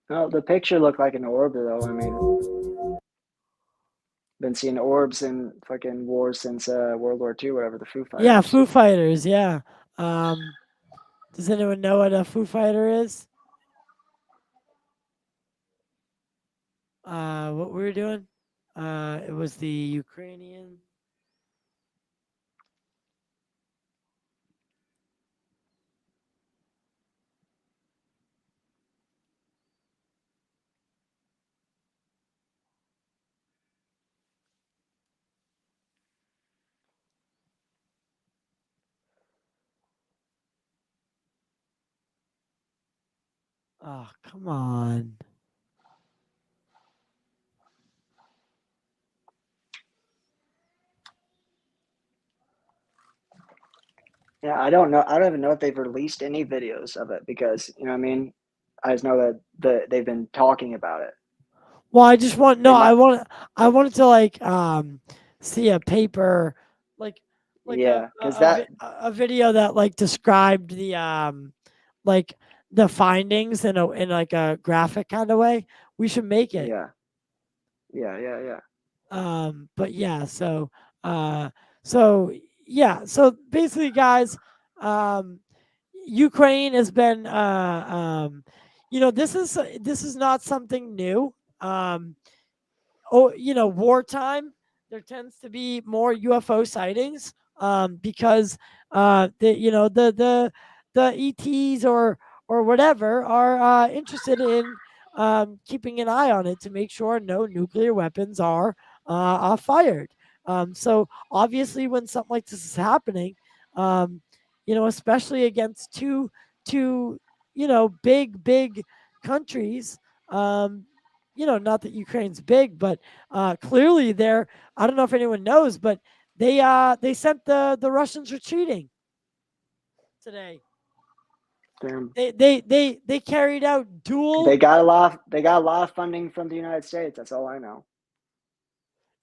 no, the picture looked like an orb, though. I mean, been seeing orbs in fucking wars since World War II, whatever, the Foo Yeah, Fighters. Foo Fighters. Yeah. Does anyone know what a Foo Fighter is? What we were doing? It was the Ukrainian. Oh, come on. Yeah, I don't know. I don't even know if they've released any videos of it because, you know what I mean? I just know that they've been talking about it. Well, I just want They no. might, I wanted to like see a paper, like yeah, because that, a video that like described the like the findings in like a graphic kind of way. We should make it. yeah, yeah. But yeah, uh, so so basically, guys, um, Ukraine has been, this is not something new. Um, wartime, there tends to be more UFO sightings because the ETs or whatever are keeping an eye on it to make sure no nuclear weapons are fired. So obviously, when something like this is happening, um, especially against two big countries, not that Ukraine's big, but clearly they're. I don't know if anyone knows, but they sent the Russians retreating today. Damn. They carried out dual. They got a lot. They got a lot of funding from the United States. That's all I know.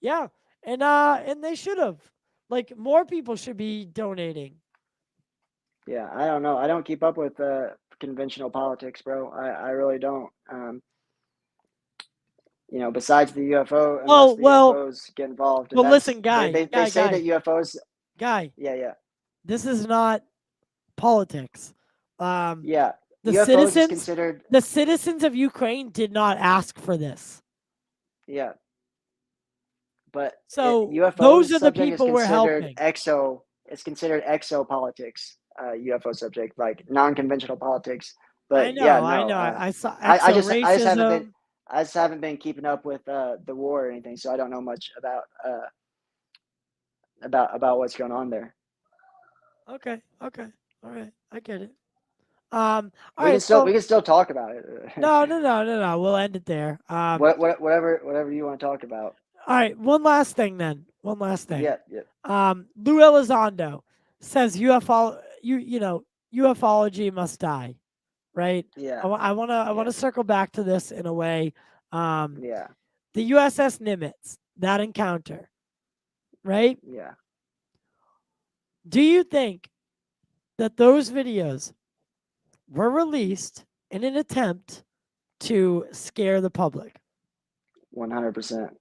Yeah, and they should have. Like more people should be donating. Yeah, I don't know. I don't keep up with conventional politics, bro. I really don't. Besides the UFO, unless the UFOs get involved, and listen, they say that UFOs. Guy, Yeah. this is not politics. Yeah, the UFOs citizens, is considered. the citizens of Ukraine did not ask for this. Yeah, but So UFOs those are the subject people is we're considered helping. It's considered exopolitics. UFO subject, like non-conventional politics. But I know, yeah, I no. know. I saw I exo just haven't been. racism. I just haven't been keeping up with the war or anything, so I don't know much about what's going on there. Okay, all right, I get it. All We right, can still talk about it. no. We'll end it there. Whatever you want to talk about. All right, one last thing then. One last thing. Yeah. Lou Elizondo says UFOlogy must die, right? Yeah. I want to circle back to this in a way. Yeah. The USS Nimitz, that encounter, right? Yeah. Do you think that those videos were released in an attempt to scare the public? 100%.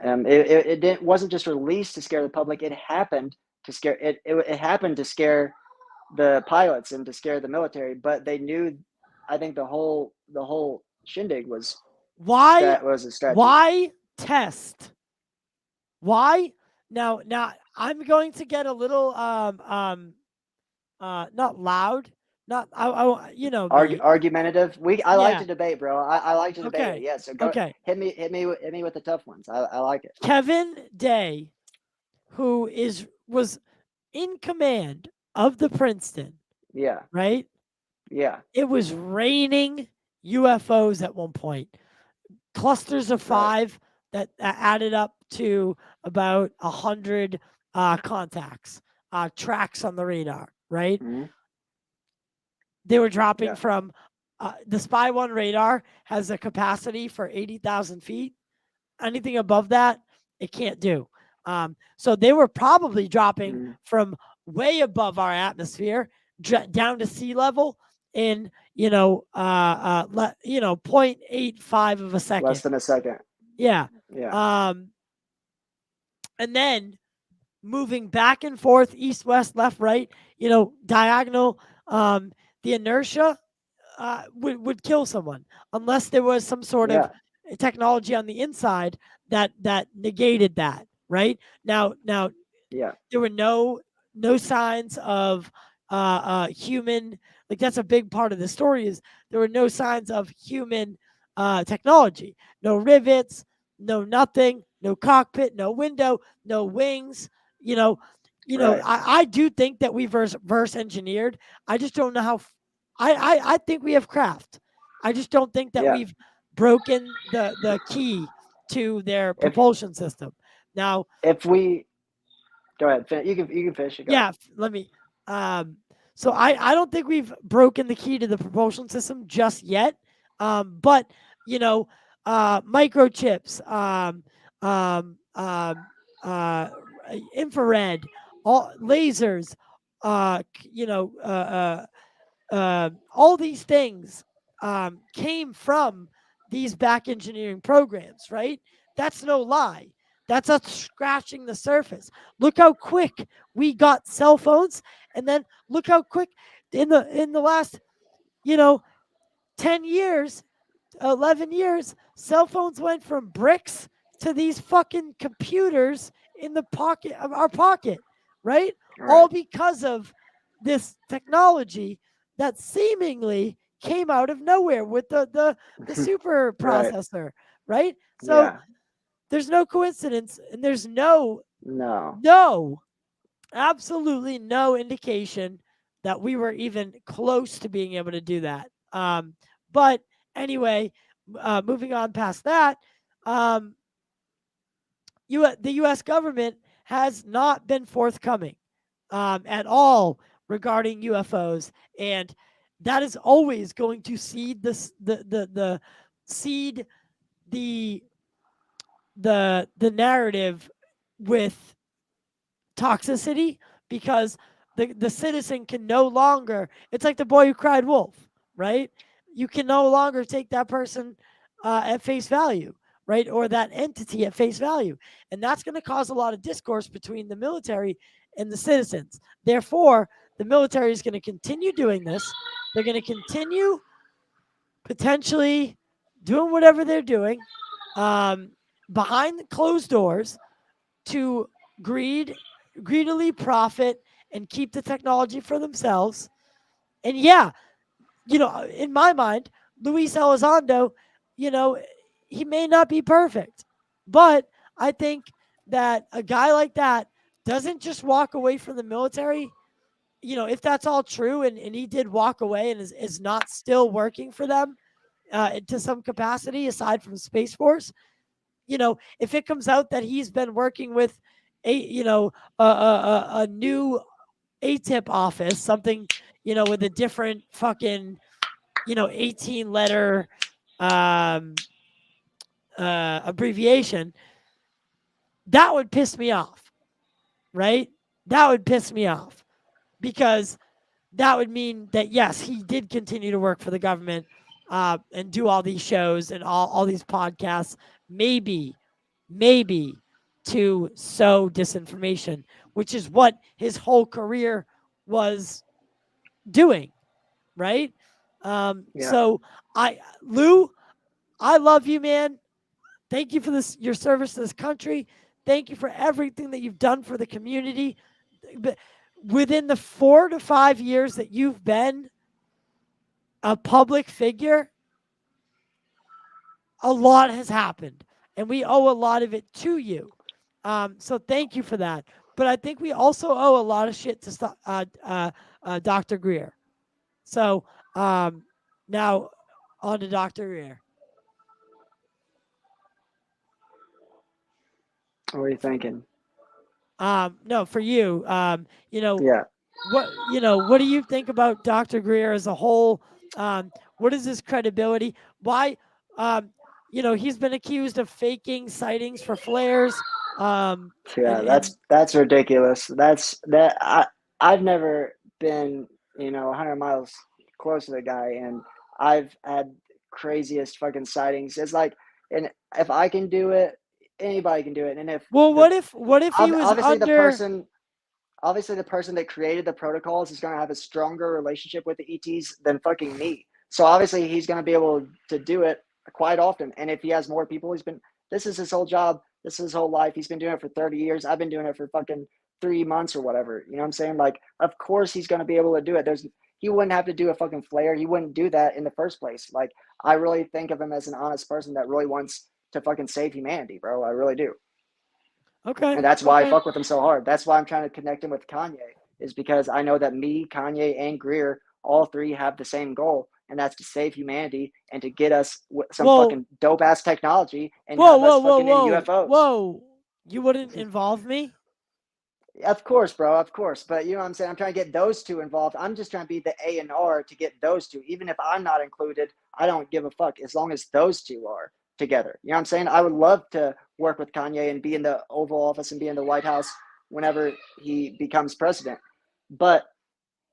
It wasn't just released to scare the public. It happened to scare it happened to scare the pilots and to scare the military. But they knew, I think the whole shindig was a strategy. Why test? Why now? I'm going to get a little not loud, not I me. Argumentative. I like Yeah. to debate, bro. I like to debate Okay. it. Yeah. So go hit me with the tough ones. I like it. Kevin Day, who was in command of the Princeton, Yeah. right? Yeah. It was raining UFOs at one point. Clusters of 5 that added up to about 100 contacts, tracks on the radar, right? Mm-hmm. They were dropping from the Spy 1 radar has a capacity for 80,000 feet. Anything above that, it can't do. So they were probably dropping from way above our atmosphere down to sea level in 0.85 of a second. Less than a second. Yeah. And then moving back and forth, east, west, left, right, diagonal, the inertia would kill someone unless there was some sort of technology on the inside that negated that. Right now, there were no signs of human. Like that's a big part of the story is there were no signs of human technology. No rivets, no nothing, no cockpit, no window, no wings. I do think that we verse engineered. I just don't know how. I think we have craft. I just don't think that we've broken the key to their propulsion system. Now, if we go ahead, you can finish it. Yeah, let me. So I don't think we've broken the key to the propulsion system just yet. But microchips, infrared, all lasers, all these things came from these back engineering programs, right? That's no lie. That's us scratching the surface. Look how quick we got cell phones, and then look how quick in the last 10 years, 11 years, cell phones went from bricks to these fucking computers in the pocket of our pocket, right? All because of this technology that seemingly came out of nowhere with the super processor, right? So There's no coincidence, and there's No. absolutely no indication that we were even close to being able to do that. But anyway, moving on past that, the U.S. government has not been forthcoming at all regarding UFOs, and that is always going to seed the narrative with toxicity, because the citizen can no longer, it's like the boy who cried wolf, right? You can no longer take that person at face value, right? Or that entity at face value. And that's going to cause a lot of discourse between the military and the citizens. Therefore, the military is going to continue doing this. They're going to continue potentially doing whatever they're doing behind the closed doors to greedily profit and keep the technology for themselves. And yeah, in my mind, Luis Elizondo, he may not be perfect, but I think that a guy like that doesn't just walk away from the military. If that's all true, and he did walk away and is not still working for them to some capacity aside from Space Force, if it comes out that he's been working with a new ATIP office, something, with a different fucking, 18 letter abbreviation, that would piss me off, right? That would piss me off, because that would mean that, yes, he did continue to work for the government and do all these shows and all these podcasts, maybe to sow disinformation, which is what his whole career was doing, right? Yeah. So Lou, I love you, man. Thank you for your service to this country. Thank you for everything that you've done for the community. But within the 4 to 5 years that you've been a public figure, a lot has happened, and we owe a lot of it to you. So thank you for that. But I think we also owe a lot of shit to Dr. Greer. So now on to Dr. Greer. What are you thinking? No, for you. Yeah. What do you think about Dr. Greer as a whole? What is his credibility? Why? He's been accused of faking sightings for flares. Yeah, that's ridiculous. I've never been 100 miles close to the guy, and I've had craziest fucking sightings. It's like, and if I can do it, anybody can do it. And what if he was obviously under obviously the person that created the protocols is going to have a stronger relationship with the ETs than fucking me. So obviously he's going to be able to do it quite often. And if he has more people, this is his whole job. This is his whole life. He's been doing it for 30 years. I've been doing it for fucking 3 months or whatever. You know what I'm saying? Like, of course he's going to be able to do it. He wouldn't have to do a fucking flare. He wouldn't do that in the first place. Like, I really think of him as an honest person that really wants to fucking save humanity, bro. I really do. Okay. And that's why I fuck with him so hard. That's why I'm trying to connect him with Kanye, is because I know that me, Kanye, and Greer, all three have the same goal, and that's to save humanity and to get us some fucking dope ass technology and have us fucking in UFOs. Whoa, you wouldn't involve me? Of course, bro, of course. But you know what I'm saying? I'm trying to get those two involved. I'm just trying to be the A&R to get those two. Even if I'm not included, I don't give a fuck as long as those two are together. You know what I'm saying? I would love to work with Kanye and be in the Oval Office and be in the White House whenever he becomes president. But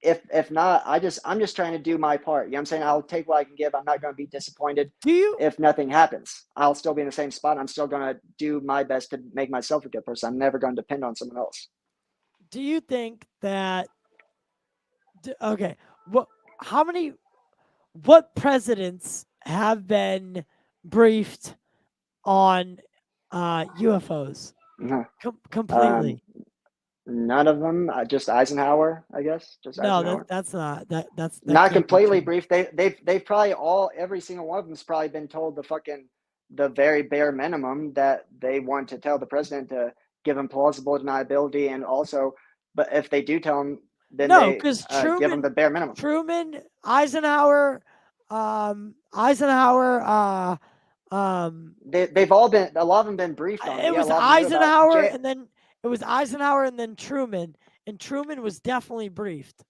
if not, I'm just trying to do my part. You know what I'm saying? I'll take what I can give. I'm not going to be disappointed if nothing happens. I'll still be in the same spot. I'm still going to do my best to make myself a good person. I'm never going to depend on someone else. Do you think that what presidents have been briefed on UFOs completely? None of them. Just Eisenhower, I guess. Just Eisenhower. That's not completely brief. They've probably every single one of them's probably been told to fucking the very bare minimum that they want to tell the president to give him plausible deniability, and also, but if they do tell him, then No, they because give him the bare minimum. Truman, Eisenhower, Eisenhower, They've all been, a lot of them been briefed on it. it Yeah, a was lot of them knew about Eisenhower, and then it was Eisenhower, and then Truman, and Truman was definitely briefed.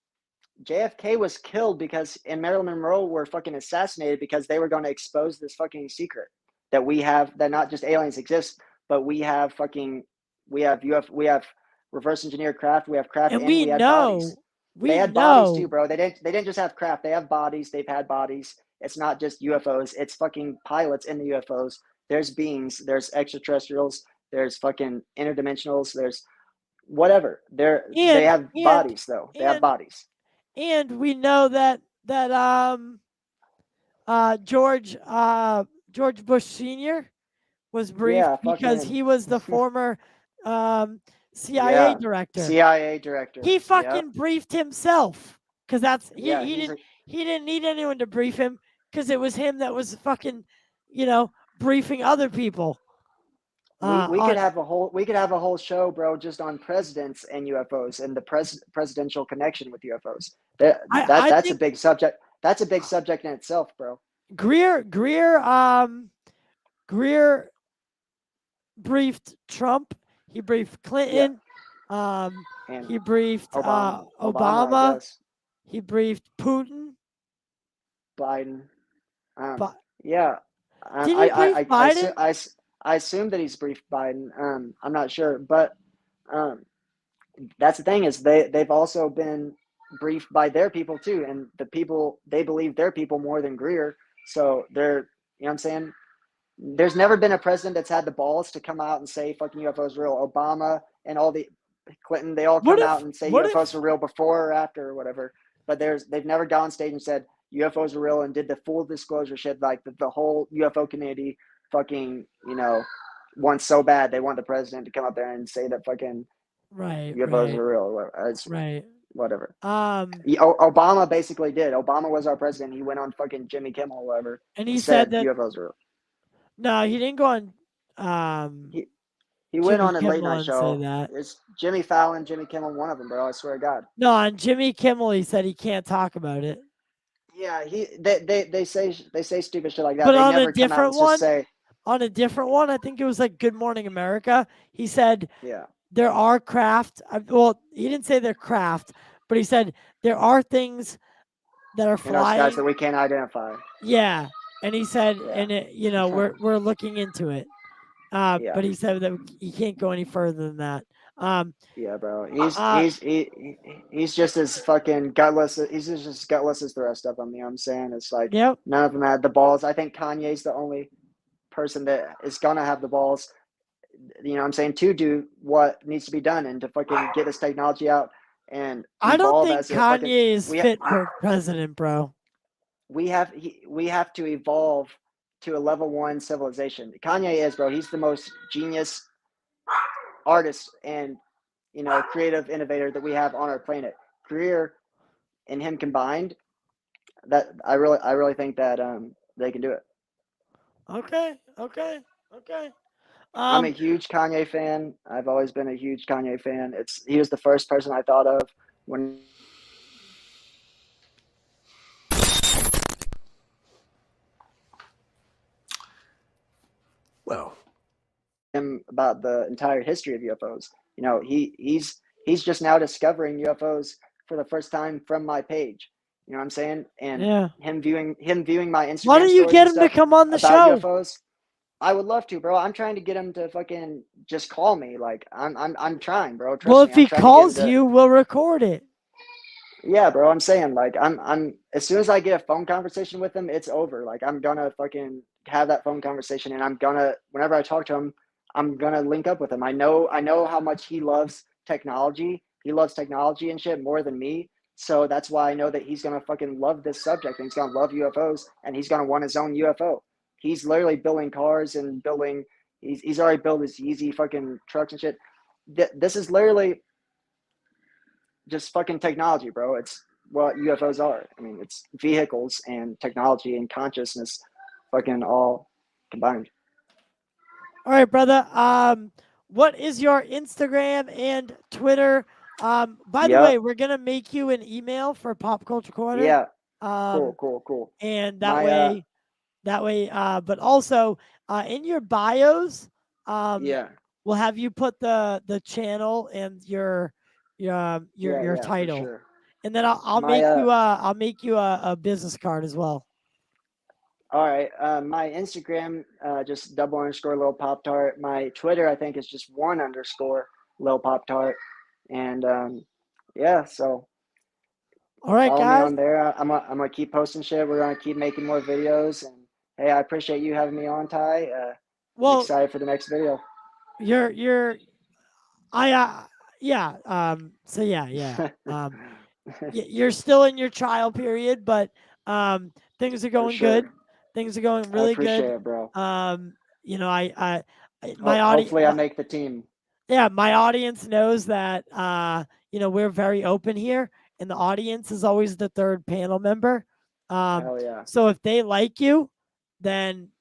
JFK was killed because, and Marilyn Monroe were fucking assassinated because they were going to expose this fucking secret that we have, that not just aliens exist, but we have reverse engineered craft, we have craft, And and we had know, bodies. we They had bodies too, know, bro. They didn't just have craft. They have bodies. They've had bodies. It's not just UFOs. It's fucking pilots in the UFOs. There's beings. There's extraterrestrials. There's fucking interdimensionals. There's whatever. They have bodies though. They have bodies. and we know that George Bush Sr. was briefed Yeah, because fucking he was the former CIA yeah, director. CIA director. He fucking briefed himself because that's Yeah, he didn't need anyone to brief him because it was him that was fucking, briefing other people. We could have a whole show, bro, just on presidents and UFOs and the presidential connection with UFOs. That's a big subject. That's a big subject in itself, bro. Greer briefed Trump. He briefed Clinton. He briefed Obama. He briefed Putin. Biden. Yeah. Did he brief Biden? I assume that he's briefed Biden. I'm not sure, but that's the thing, is they've also been briefed by their people too, and the people, they believe their people more than Greer. So they're, you know what I'm saying? There's never been a president that's had the balls to come out and say fucking UFOs real. Obama and all the Clinton, they all come out and say UFOs are real before or after or whatever. But they've never gone on stage and said UFOs are real and did the full disclosure shit, like the whole UFO community fucking, wants so bad they want the president to come up there and say that fucking UFOs are real. It's, whatever. Obama basically did. Obama was our president. He went on fucking Jimmy Kimmel or whatever, and he said that UFOs are real. No, he didn't go on. He went on a late night show. It's Jimmy Fallon, Jimmy Kimmel, one of them, bro. I swear to God. No, on Jimmy Kimmel, he said he can't talk about it. Yeah, they say stupid shit like that. But they on never a different come out and one, on a different one, I think it was like Good Morning America. He said, there are craft. Well, he didn't say they're craft, but he said there are things that are flying in our skies that we can't identify. Yeah, and he said, and we're looking into it. But he said that he can't go any further than that. Yeah, bro. He's just as fucking gutless. He's just as gutless as the rest of them. You know what I'm saying? It's like none of them had the balls. I think Kanye's the only person that is gonna have the balls. You know what I'm saying, to do what needs to be done and to fucking get this technology out and I don't think Kanye is fit for president, bro. We have to evolve to a level 1 civilization. Kanye is, bro. He's the most genius artist and creative innovator that we have on our planet. Greer and him combined, that I really think that they can do it. Okay. I'm a huge Kanye fan. I've always been a huge Kanye fan. He was the first person I thought of when him about the entire history of UFOs. He's just now discovering UFOs for the first time from my page. You know what I'm saying? And him viewing my Instagram. Why don't you get him to come on the show? UFOs. I would love to, bro. I'm trying to get him to fucking just call me. Like I'm trying, bro. Trust me, if he calls you, we'll record it. Yeah, bro. I'm saying, like, I'm as soon as I get a phone conversation with him, it's over. Like, I'm gonna fucking have that phone conversation, and I'm gonna, whenever I talk to him, I'm gonna link up with him. I know how much he loves technology. He loves technology and shit more than me. So that's why I know that he's gonna fucking love this subject, and he's gonna love UFOs, and he's gonna want his own UFO. He's literally building cars and building. He's already built his Yeezy fucking trucks and shit. This is literally just fucking technology, bro. It's what UFOs are. I mean, it's vehicles and technology and consciousness fucking all combined. All right, brother. What is your Instagram and Twitter? By the way, Yep. we're gonna make you an email for Pop Culture Corner. Yeah. Um, Cool. and My that way, but also in your bios, yeah. we'll have you put the channel and your Yeah, for title, sure. and then I'll My make you a business card as well. all right. My Instagram, just double _ Lil Pop Tart. My Twitter, I think, is just one _ Lil Pop Tart. And yeah, so All right, follow me guys. on there. I'm gonna keep posting shit. We're gonna keep making more videos. And hey, I appreciate you having me on, Ty. I'm Well, excited for the next video. you're I yeah. So yeah. You're still in your trial period, but things are For going good. sure. Things are going I really appreciate good. it, bro. You know, my audience, Hopefully, I make the team. yeah, my audience knows that we're very open here, and the audience is always the third panel member. Hell yeah. So if they like you, then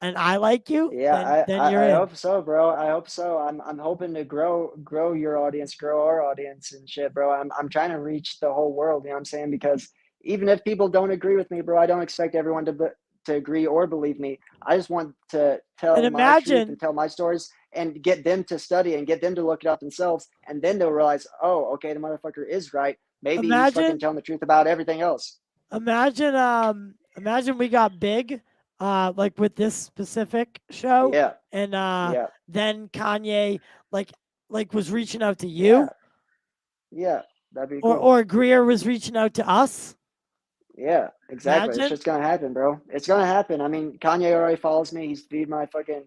and I like you, Yeah, then you're I in. hope so, bro. I hope so. I'm hoping to grow your audience, grow our audience and shit, bro. I'm trying to reach the whole world, you know what I'm saying? Because even if people don't agree with me, bro, I don't expect everyone to agree or believe me. I just want to And tell my truth and imagine, tell my stories and get them to study and get them to look it up themselves, and then they'll realize, oh, okay, the motherfucker is right. Maybe he's fucking imagine telling the truth about everything else. imagine we got big, like with this specific show, Yeah, and yeah, then Kanye like was reaching out to yeah, you, yeah. That'd be or cool. Greer was reaching out to us. Yeah, exactly. It's Imagine. just gonna happen, bro. It's gonna happen. I mean, Kanye already follows me. He's viewed my fucking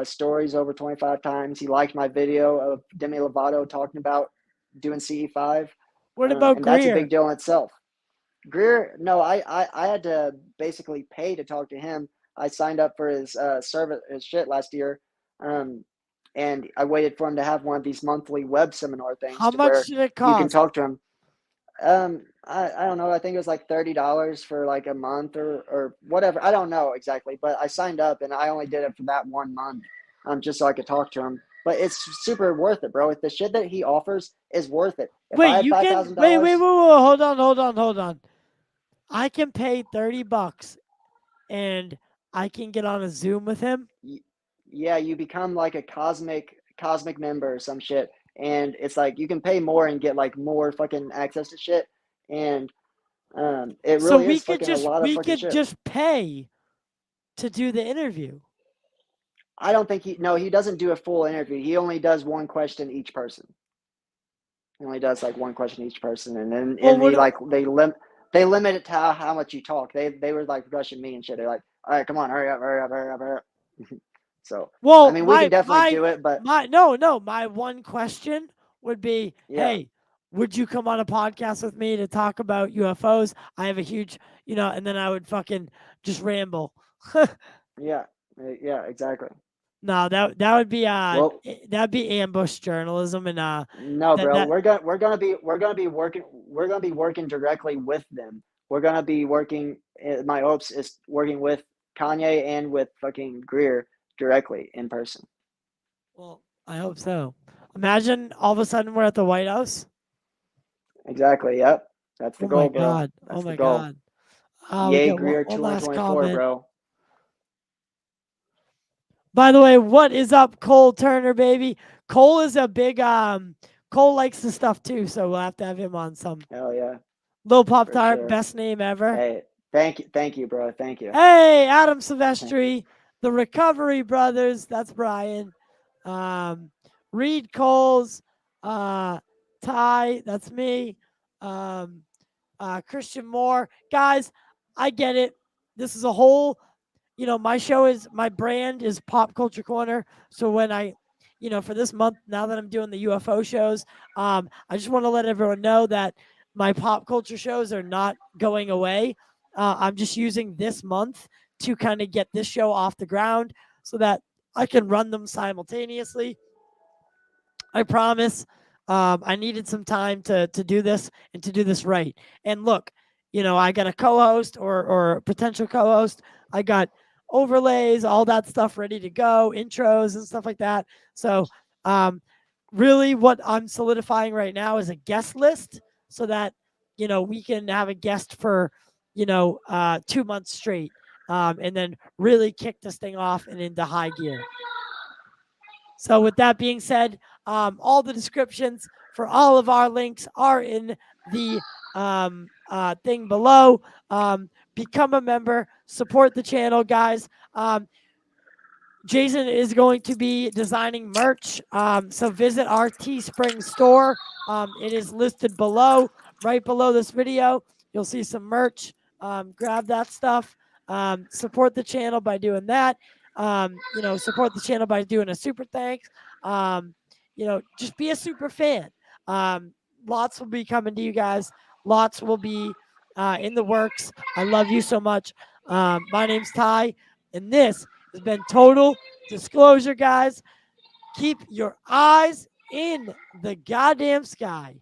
stories over 25 times. He liked my video of Demi Lovato talking about doing CE5, What about and that's a big Greer? deal in itself. Greer, no, I had to basically pay to talk to him. I signed up for his service, his shit last year, um, and I waited for him to have one of these monthly web seminar things How to much where did it you can cost? talk to him. I don't know. I think it was like $30 for like a month or whatever. I don't know exactly, but I signed up and I only did it for that 1 month, just so I could talk to him. But it's super worth it, bro. If the shit that he offers is worth it. If I Wait, had you five can thousand wait. dollars, Hold on. I can pay $30 and I can get on a Zoom with him. yeah, you become like a cosmic member or some shit, and it's like you can pay more and get like more fucking access to shit, and it So really is fucking a lot of we fucking could shit. just pay to do the interview. I don't think he doesn't do a full interview. He only does one question each person. He only does like one question each person, and then Well, he like they limit it to how much you talk. They were like rushing me and shit. They're like, all right, come on, hurry up. So I well, mean, we can definitely do it, but my one question would be, yeah, hey, would you come on a podcast with me to talk about UFOs? I have a huge, and then I would fucking just ramble. yeah, yeah, exactly. No, that would be Well, that'd be ambush journalism, and no, that bro, that we're gonna be working directly with them. We're gonna be working. My hopes is working with Kanye and with fucking Greer directly in person. well, I hope so. Imagine all of a sudden we're at the White House. Exactly. Yep. That's the Oh my goal, bro. god. Oh That's the my goal. god. We Yay, got Greer one last 2024, comment. bro. By the way, what is up, Cole Turner, baby? Cole is a big Cole likes the stuff too, so we'll have to have him on some. Hell yeah, Lil Pop for Tart, sure. best name ever. Hey, thank you, bro. Thank you. Hey, Adam Silvestri, the Recovery Brothers. That's Brian. Um, Reed Coles, Ty. That's me. Um, Christian Moore. Guys, I get it. This is a whole, my brand is Pop Culture Corner. So when for this month, now that I'm doing the UFO shows, I just want to let everyone know that my pop culture shows are not going away. I'm just using this month to kind of get this show off the ground so that I can run them simultaneously. I promise. I needed some time to do this and to do this right. And look, I got a co-host or a potential co-host. I got overlays, all that stuff ready to go, intros and stuff like that. So really what I'm solidifying right now is a guest list so that, we can have a guest for, 2 months straight, and then really kick this thing off and into high gear. So with that being said, all the descriptions for all of our links are in the thing below. Become a member, support the channel, guys. Jason is going to be designing merch. So visit our Teespring store. It is listed below, right below this video. You'll see some merch. Grab that stuff. Support the channel by doing that. Support the channel by doing a super thanks. Just be a super fan. Lots will be coming to you guys. Lots will be in the works. I love you so much. My name's Ty, and this has been Total Disclosure, guys. Keep your eyes in the goddamn sky.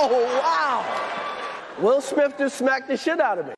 Oh, wow. Will Smith just smacked the shit out of me.